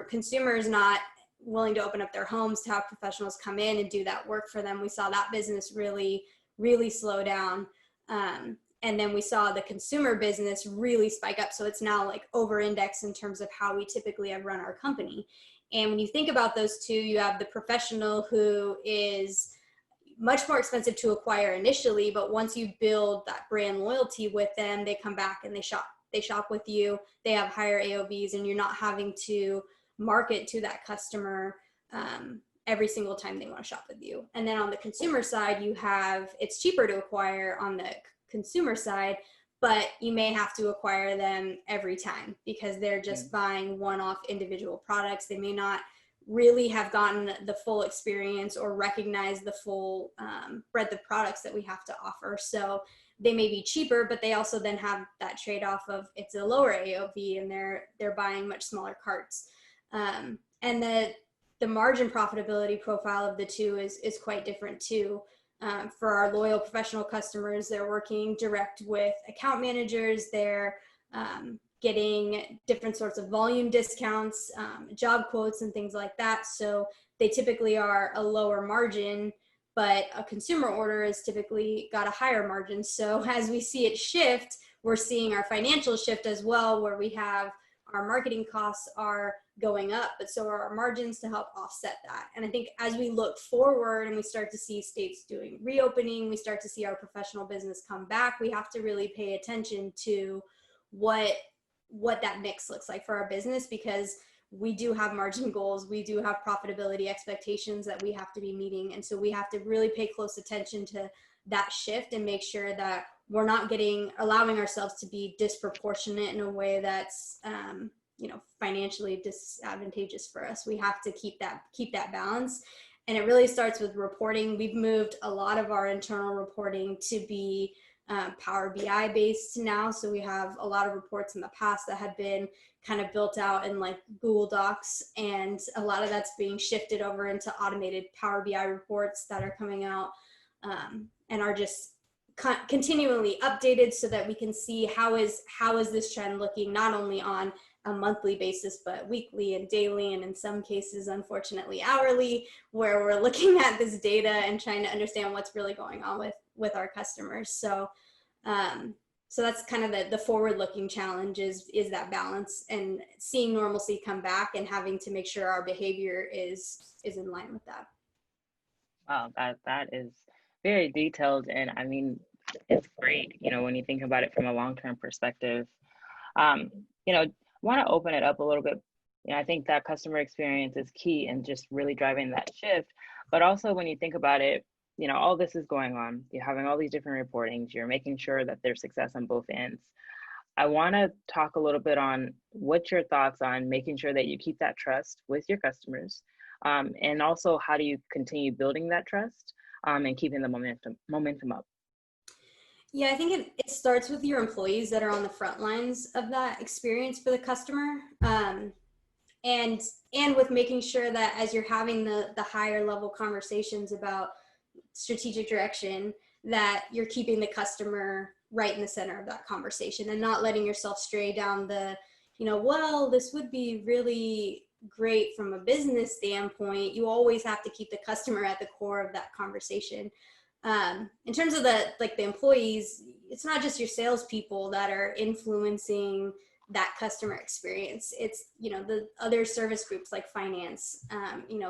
consumers not willing to open up their homes to have professionals come in and do that work for them, we saw that business really, really slow down. And then we saw the consumer business really spike up. So it's now like over-indexed in terms of how we typically have run our company. And when you think about those two, you have the professional who is much more expensive to acquire initially, but once you build that brand loyalty with them, they come back and they shop with you, they have higher AOVs, and you're not having to market to that customer every single time they want to shop with you. And then on the consumer side, it's cheaper to acquire on the consumer side, but you may have to acquire them every time because they're just buying one-off individual products. They may not really have gotten the full experience or recognize the full breadth of products that we have to offer. So they may be cheaper, but they also then have that trade-off of it's a lower AOV and they're buying much smaller carts. And the margin profitability profile of the two is quite different too. For our loyal professional customers, they're working direct with account managers. They're getting different sorts of volume discounts, job quotes, and things like that. So they typically are a lower margin, but a consumer order is typically got a higher margin. So as we see it shift, we're seeing our financial shift as well, where we have our marketing costs are going up, but so are our margins to help offset that. And I think as we look forward and we start to see states doing reopening, we start to see our professional business come back, we have to really pay attention to what that mix looks like for our business, because we do have margin goals, we do have profitability expectations that we have to be meeting. And so we have to really pay close attention to that shift and make sure that we're not allowing ourselves to be disproportionate in a way that's financially disadvantageous for us. We have to keep that balance. And it really starts with reporting. We've moved a lot of our internal reporting to be Power BI based now. So we have a lot of reports in the past that had been kind of built out in like Google Docs, and a lot of that's being shifted over into automated Power BI reports that are coming out and are just continually updated so that we can see how is this trend looking, not only on a monthly basis, but weekly and daily, and in some cases, unfortunately, hourly, where we're looking at this data and trying to understand what's really going on with our customers. So so that's kind of the forward-looking challenge is that balance and seeing normalcy come back and having to make sure our behavior is in line with that. Wow, that is very detailed, and I mean, it's great, when you think about it from a long-term perspective. want to open it up a little bit. I think that customer experience is key in just really driving that shift. But also when you think about it, all this is going on. You're having all these different reportings. You're making sure that there's success on both ends. I want to talk a little bit on what's your thoughts on making sure that you keep that trust with your customers, and also how do you continue building that trust and keeping the momentum up? Yeah, I think it starts with your employees that are on the front lines of that experience for the customer. And with making sure that as you're having the higher level conversations about strategic direction, that you're keeping the customer right in the center of that conversation and not letting yourself stray down the, well, this would be really great from a business standpoint. You always have to keep the customer at the core of that conversation. In terms of the employees, it's not just your salespeople that are influencing that customer experience. It's, the other service groups like finance,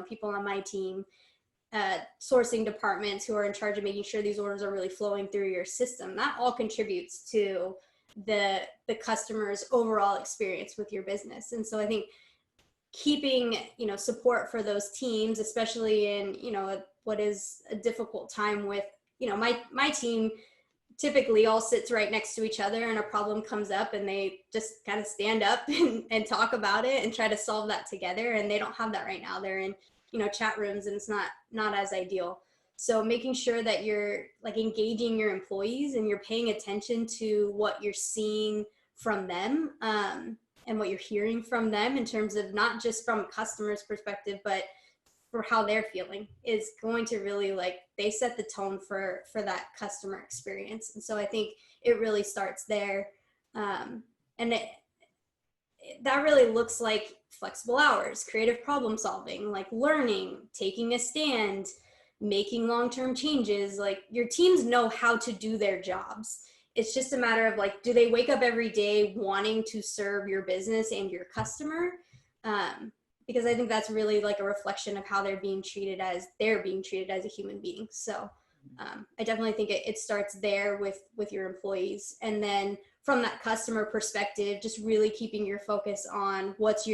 people on my team, sourcing departments who are in charge of making sure these orders are really flowing through your system. That all contributes to the customer's overall experience with your business. And so I think keeping, support for those teams, especially in, what is a difficult time with, my team typically all sits right next to each other and a problem comes up and they just kind of stand up and talk about it and try to solve that together. And they don't have that right now. They're in, chat rooms and it's not as ideal. So making sure that you're engaging your employees and you're paying attention to what you're seeing from them, and what you're hearing from them in terms of not just from a customer's perspective, but for how they're feeling is going to really they set the tone for that customer experience. And so I think it really starts there. And that really looks like flexible hours, creative problem solving, learning, taking a stand, making long-term changes. Your teams know how to do their jobs. It's just a matter of do they wake up every day wanting to serve your business and your customer? Because I think that's really a reflection of how they're being treated as a human being. So I definitely think it starts there with your employees. And then from that customer perspective, just really keeping your focus on what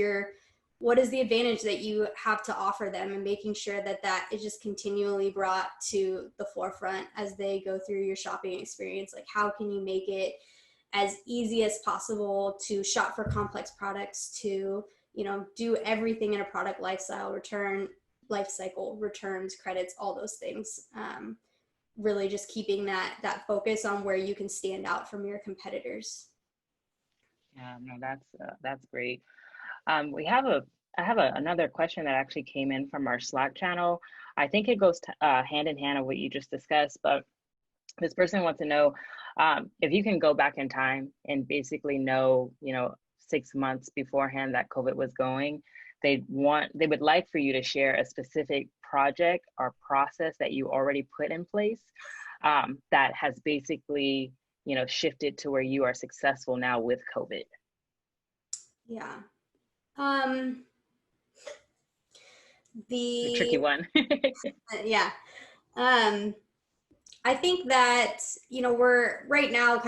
is the advantage that you have to offer them, and making sure that is just continually brought to the forefront as they go through your shopping experience. How can you make it as easy as possible to shop for complex products, to do everything in a product life cycle, returns, credits, all those things. Really just keeping that focus on where you can stand out from your competitors. Yeah, no, that's great. I have another question that actually came in from our Slack channel. I think it goes hand in hand of what you just discussed, but this person wants to know if you can go back in time and basically know, 6 months beforehand that COVID was going, they would like for you to share a specific project or process that you already put in place that has basically, shifted to where you are successful now with COVID. Yeah. The tricky one. Yeah. I think that, we're right now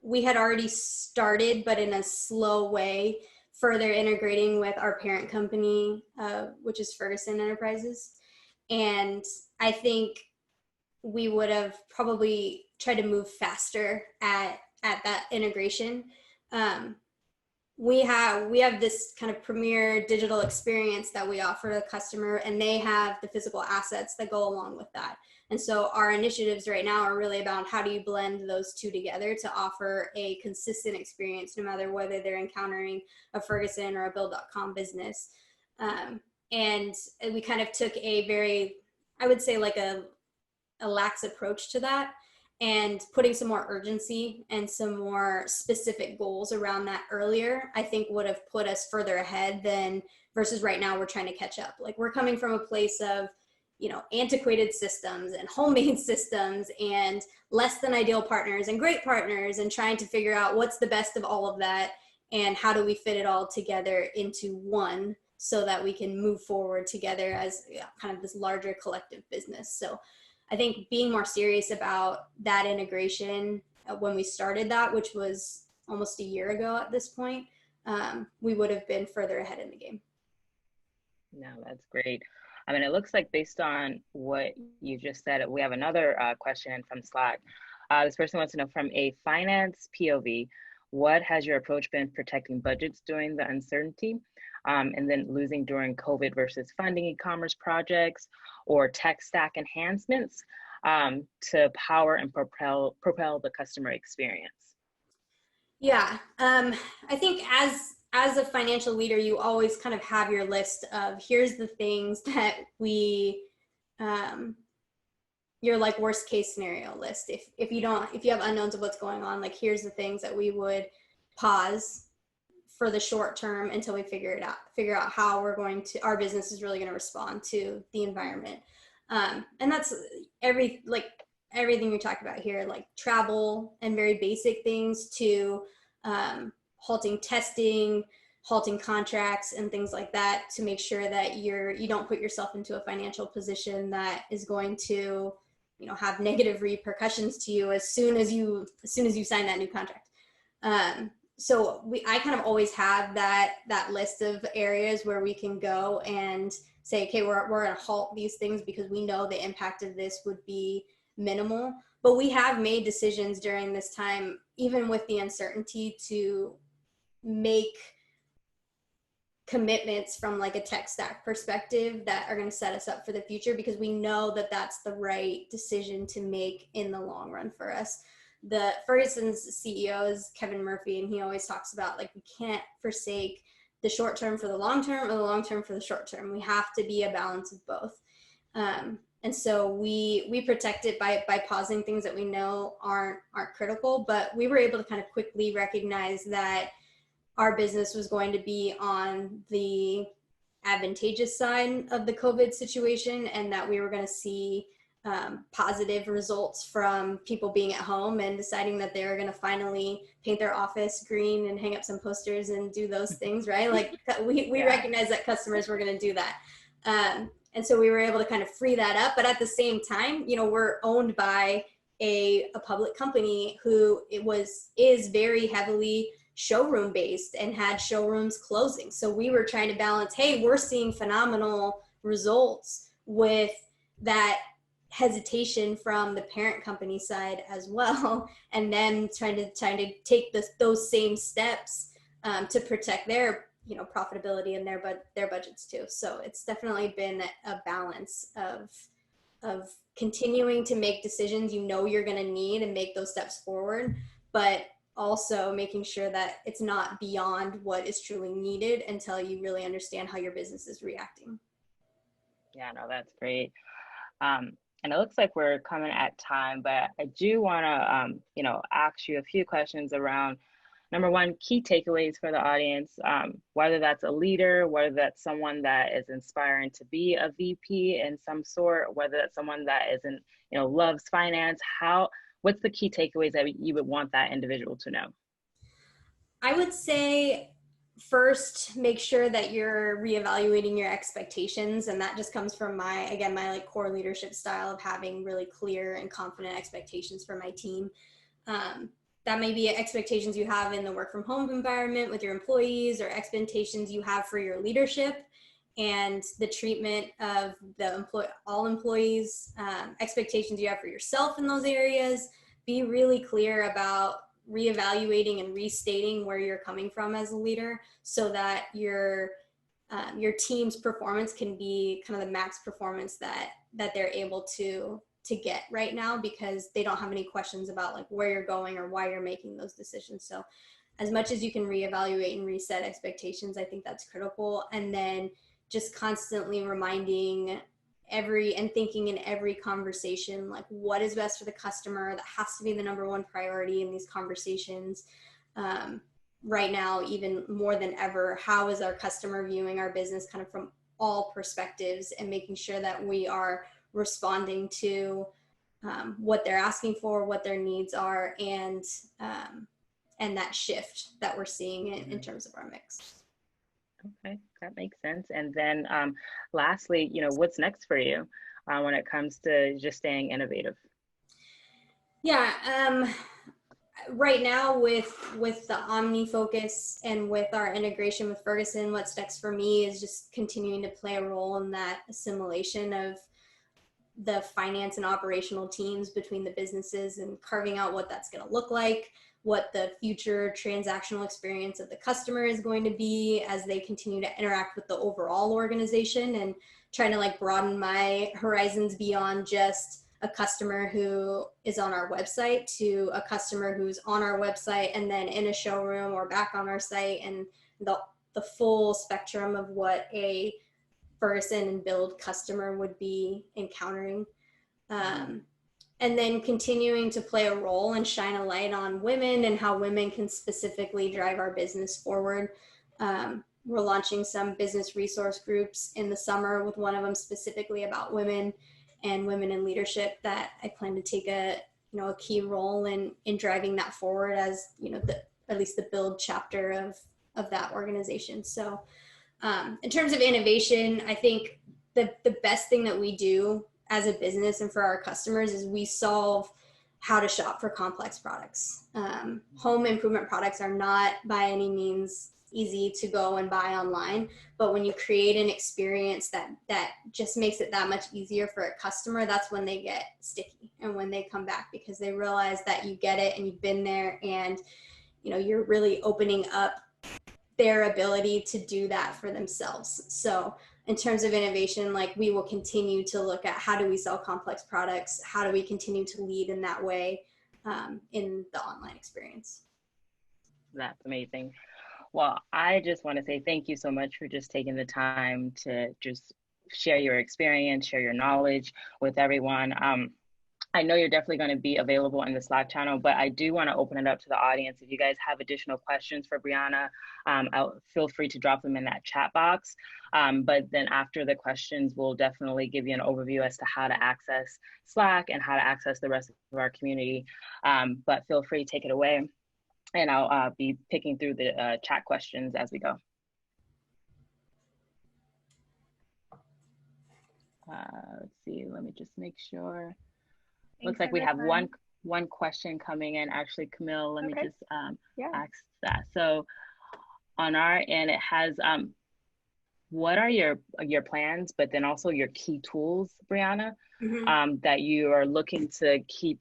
we had already started, but in a slow way, further integrating with our parent company, which is Ferguson Enterprises. And I think we would have probably tried to move faster at that integration. We have this kind of premier digital experience that we offer the customer, and they have the physical assets that go along with that. And so our initiatives right now are really about how do you blend those two together to offer a consistent experience, no matter whether they're encountering a Ferguson or a Build.com business. And we kind of took a very, I would say a lax approach to that, and putting some more urgency and some more specific goals around that earlier, I think would have put us further ahead than versus right now we're trying to catch up. We're coming from a place of, antiquated systems and homemade systems and less than ideal partners and great partners, and trying to figure out what's the best of all of that and how do we fit it all together into one so that we can move forward together as kind of this larger collective business. So I think being more serious about that integration when we started that, which was almost a year ago at this point, we would have been further ahead in the game. No, that's great. I mean, it looks like based on what you just said, we have another question in from Slack. This person wants to know, from a finance POV, what has your approach been protecting budgets during the uncertainty, and then losing during COVID versus funding e-commerce projects or tech stack enhancements to power and propel the customer experience? Yeah, I think as a financial leader, you always kind of have your list of, here's the things that we, your like worst case scenario list. If you have unknowns of what's going on, like here's the things that we would pause for the short term until we figure out how our business is really going to respond to the environment. And that's everything you're talking about here, like travel and very basic things to halting testing, halting contracts and things like that, to make sure that you don't put yourself into a financial position that is going to, have negative repercussions to you as soon as you sign that new contract. So I kind of always have that list of areas where we can go and say, okay, we're going to halt these things because we know the impact of this would be minimal. But we have made decisions during this time, even with the uncertainty, to make commitments from like a tech stack perspective that are going to set us up for the future, because we know that that's the right decision to make in the long run for us. The Ferguson's CEO is Kevin Murphy, and he always talks about, like, we can't forsake the short term for the long term or the long term for the short term. We have to be a balance of both. And so we protect it by pausing things that we know aren't critical, but we were able to kind of quickly recognize that our business was going to be on the advantageous side of the COVID situation, and that we were going to see positive results from people being at home and deciding that they were going to finally paint their office green and hang up some posters and do those things, right? Like we recognize that customers were going to do that. And so we were able to kind of free that up. But at the same time, we're owned by a public company who is very heavily showroom based and had showrooms closing. So we were trying to balance, hey, we're seeing phenomenal results with that hesitation from the parent company side as well, and then trying to take those same steps to protect their profitability and their budgets too. So it's definitely been a balance of continuing to make decisions you're going to need and make those steps forward, but also making sure that it's not beyond what is truly needed until you really understand how your business is reacting. Yeah, no, that's great. And it looks like we're coming at time, but I do want to, ask you a few questions around, number one, key takeaways for the audience, whether that's a leader, whether that's someone that is inspiring to be a VP in some sort, whether that's someone that isn't, loves finance. What's the key takeaways that you would want that individual to know? I would say, first, make sure that you're reevaluating your expectations. And that just comes from my like core leadership style of having really clear and confident expectations for my team. That may be expectations you have in the work from home environment with your employees, or expectations you have for your leadership and the treatment of all employees, expectations you have for yourself in those areas. Be really clear about reevaluating and restating where you're coming from as a leader, so that your team's performance can be kind of the max performance that they're able to get right now, because they don't have any questions about like where you're going or why you're making those decisions. So as much as you can reevaluate and reset expectations, I think that's critical. And then just constantly reminding and thinking in every conversation, like, what is best for the customer? That has to be the number one priority in these conversations. Right now, even more than ever, how is our customer viewing our business kind of from all perspectives, and making sure that we are responding to what they're asking for, what their needs are, and that shift that we're seeing in terms of our mix. Okay, that makes sense. And then lastly, what's next for you when it comes to just staying innovative? Yeah, right now with the Omni focus and with our integration with Ferguson, what's next for me is just continuing to play a role in that assimilation of the finance and operational teams between the businesses and carving out what that's going to look like, what the future transactional experience of the customer is going to be as they continue to interact with the overall organization, and trying to like broaden my horizons beyond just a customer who is on our website to a customer who's on our website and then in a showroom or back on our site, and the full spectrum of what a Ferguson and Build customer would be encountering. And then continuing to play a role and shine a light on women and how women can specifically drive our business forward. We're launching some business resource groups in the summer, with one of them specifically about women and women in leadership, that I plan to take a key role in driving that forward as, at least the Build chapter of that organization. So in terms of innovation, I think the best thing that we do as a business and for our customers is we solve how to shop for complex products. Home improvement products are not by any means easy to go and buy online, but when you create an experience that just makes it that much easier for a customer, that's when they get sticky and when they come back, because they realize that you get it and you've been there, and you're really opening up their ability to do that for themselves. So in terms of innovation, like, we will continue to look at how do we sell complex products, how do we continue to lead in that way in the online experience. That's amazing. Well, I just want to say thank you so much for just taking the time to just share your experience, share your knowledge with everyone. I know you're definitely going to be available in the Slack channel, but I do want to open it up to the audience. If you guys have additional questions for Brianna, feel free to drop them in that chat box. But then after the questions, we'll definitely give you an overview as to how to access Slack and how to access the rest of our community. But feel free to take it away, and I'll be picking through the chat questions as we go. Let's see, let me just make sure. Looks like we have one question coming in. Actually, Camille, let me just ask that. So on our end, it has, what are your plans, but then also your key tools, Brianna, that you are looking to keep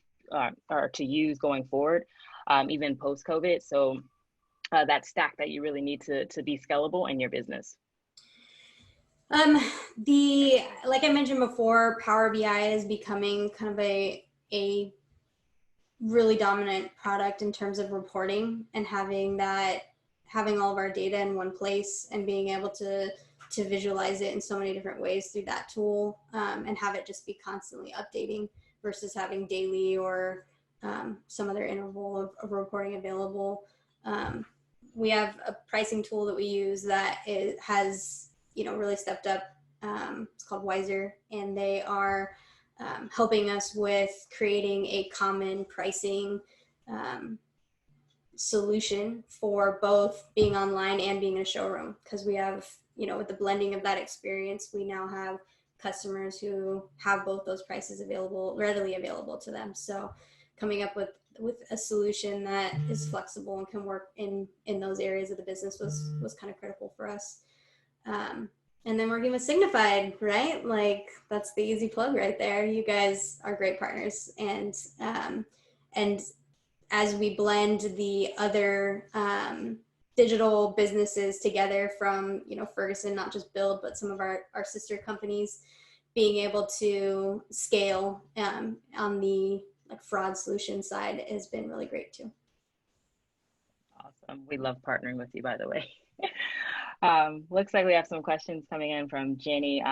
or to use going forward, even post-COVID? So that stack that you really need to be scalable in your business. Like I mentioned before, Power BI is becoming kind of a really dominant product in terms of reporting, and having all of our data in one place and being able to visualize it in so many different ways through that tool, and have it just be constantly updating versus having daily or some other interval of reporting available. We have a pricing tool that we use that has really stepped up. It's called Wiser, and they are helping us with creating a common pricing solution for both being online and being in a showroom, because we have, with the blending of that experience, we now have customers who have both those prices readily available to them. So coming up with a solution that is flexible and can work in those areas of the business was kind of critical for us. And then working with Signifyd, right? Like, that's the easy plug right there. You guys are great partners. And as we blend the other digital businesses together from, Ferguson, not just Build, but some of our sister companies, being able to scale on the fraud solution side has been really great too. Awesome. We love partnering with you, by the way. Looks like we have some questions coming in from Jenny.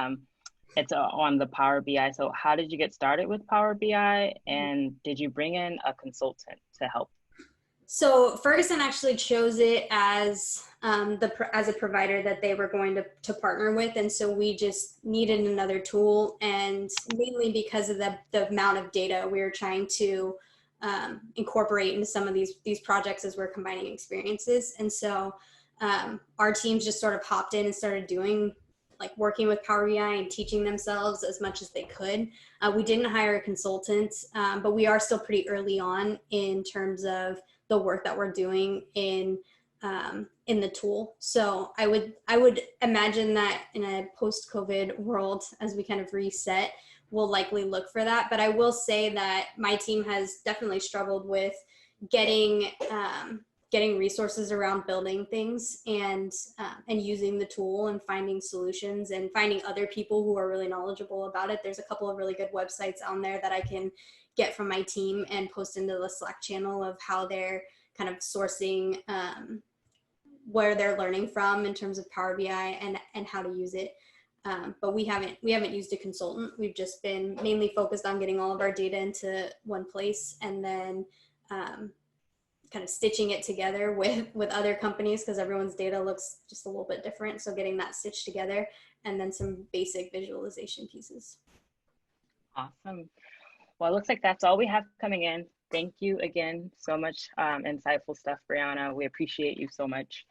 It's on the Power BI. So how did you get started with Power BI, and did you bring in a consultant to help? So Ferguson actually chose it as a provider that they were going to partner with, and so we just needed another tool, and mainly because of the amount of data we were trying to incorporate into some of these projects as we're combining experiences. And so our teams just sort of hopped in and started working with Power BI and teaching themselves as much as they could. We didn't hire a consultant, but we are still pretty early on in terms of the work that we're doing in the tool. So I would imagine that in a post-COVID world, as we kind of reset, we'll likely look for that. But I will say that my team has definitely struggled with getting resources around building things and using the tool and finding solutions and finding other people who are really knowledgeable about it. There's a couple of really good websites on there that I can get from my team and post into the Slack channel of how they're kind of sourcing where they're learning from in terms of Power BI and how to use it. But we haven't used a consultant. We've just been mainly focused on getting all of our data into one place and then kind of stitching it together with other companies, because everyone's data looks just a little bit different. So getting that stitched together and then some basic visualization pieces. Awesome. Well, it looks like that's all we have coming in. Thank you again so much. Insightful stuff, Brianna. We appreciate you so much.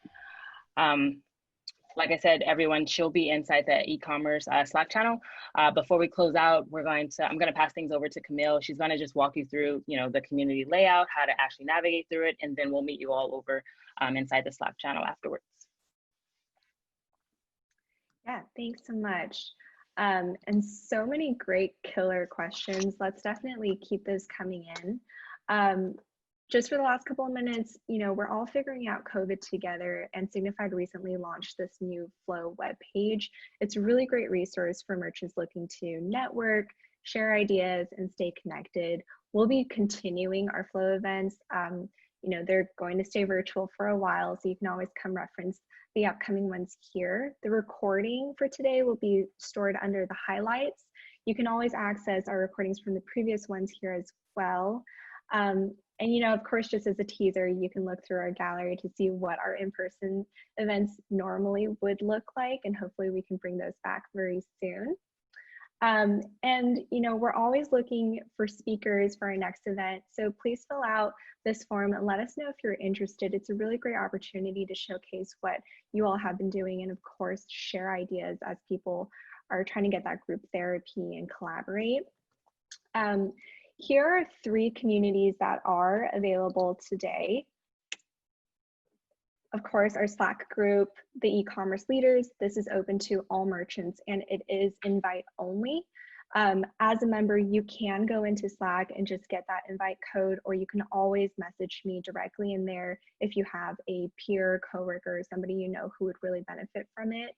Like I said, everyone, she'll be inside the e-commerce Slack channel. Before we close out, I'm gonna pass things over to Camille. She's gonna just walk you through, the community layout, how to actually navigate through it, and then we'll meet you all over inside the Slack channel afterwards. Yeah, thanks so much. And so many great killer questions. Let's definitely keep those coming in. Just for the last couple of minutes, we're all figuring out COVID together, and Signifyd recently launched this new Flow web page. It's a really great resource for merchants looking to network, share ideas, and stay connected. We'll be continuing our Flow events. They're going to stay virtual for a while, so you can always come reference the upcoming ones here. The recording for today will be stored under the highlights. You can always access our recordings from the previous ones here as well. And of course, just as a teaser, you can look through our gallery to see what our in-person events normally would look like, and hopefully we can bring those back very soon. We're always looking for speakers for our next event, so please fill out this form and let us know if you're interested. It's a really great opportunity to showcase what you all have been doing, and of course, share ideas as people are trying to get that group therapy and collaborate. Here are 3 communities that are available today. Of course, our Slack group, the e-commerce leaders. This is open to all merchants and it is invite only. As a member, you can go into Slack and just get that invite code, or you can always message me directly in there if you have a peer, coworker, somebody who would really benefit from it.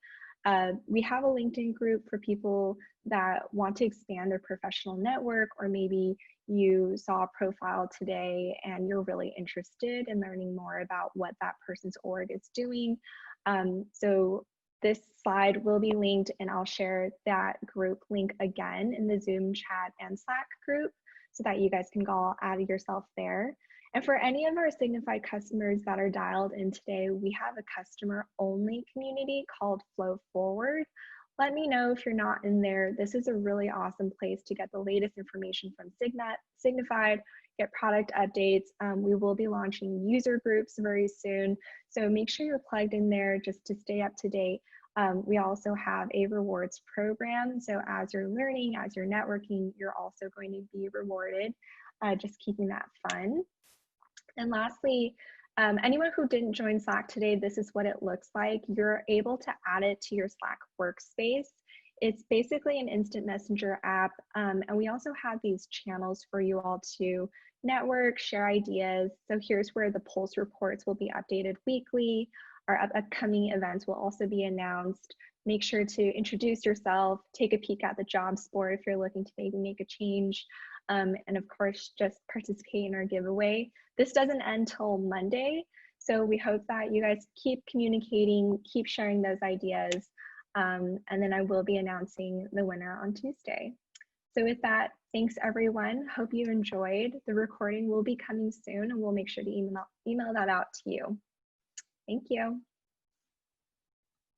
We have a LinkedIn group for people that want to expand their professional network, or maybe you saw a profile today and you're really interested in learning more about what that person's org is doing. So this slide will be linked, and I'll share that group link again in the Zoom chat and Slack group so that you guys can go add yourself there. And for any of our Signifyd customers that are dialed in today, we have a customer only community called Flow Forward. Let me know if you're not in there. This is a really awesome place to get the latest information from Signifyd, get product updates. We will be launching user groups very soon, so make sure you're plugged in there just to stay up to date. We also have a rewards program, so as you're learning, as you're networking, you're also going to be rewarded, just keeping that fun. And lastly, anyone who didn't join Slack today, this is what it looks like. You're able to add it to your Slack workspace. It's basically an instant messenger app, and we also have these channels for you all to network, share ideas. So here's where the pulse reports will be updated weekly. Our upcoming events will also be announced. Make sure to introduce yourself, take a peek at the jobs board if you're looking to maybe make a change, and of course, just participate in our giveaway. This doesn't end till Monday, so we hope that you guys keep communicating, keep sharing those ideas, and then I will be announcing the winner on Tuesday. So with that, thanks everyone. Hope you enjoyed. The recording will be coming soon, and we'll make sure to email that out to you. Thank you.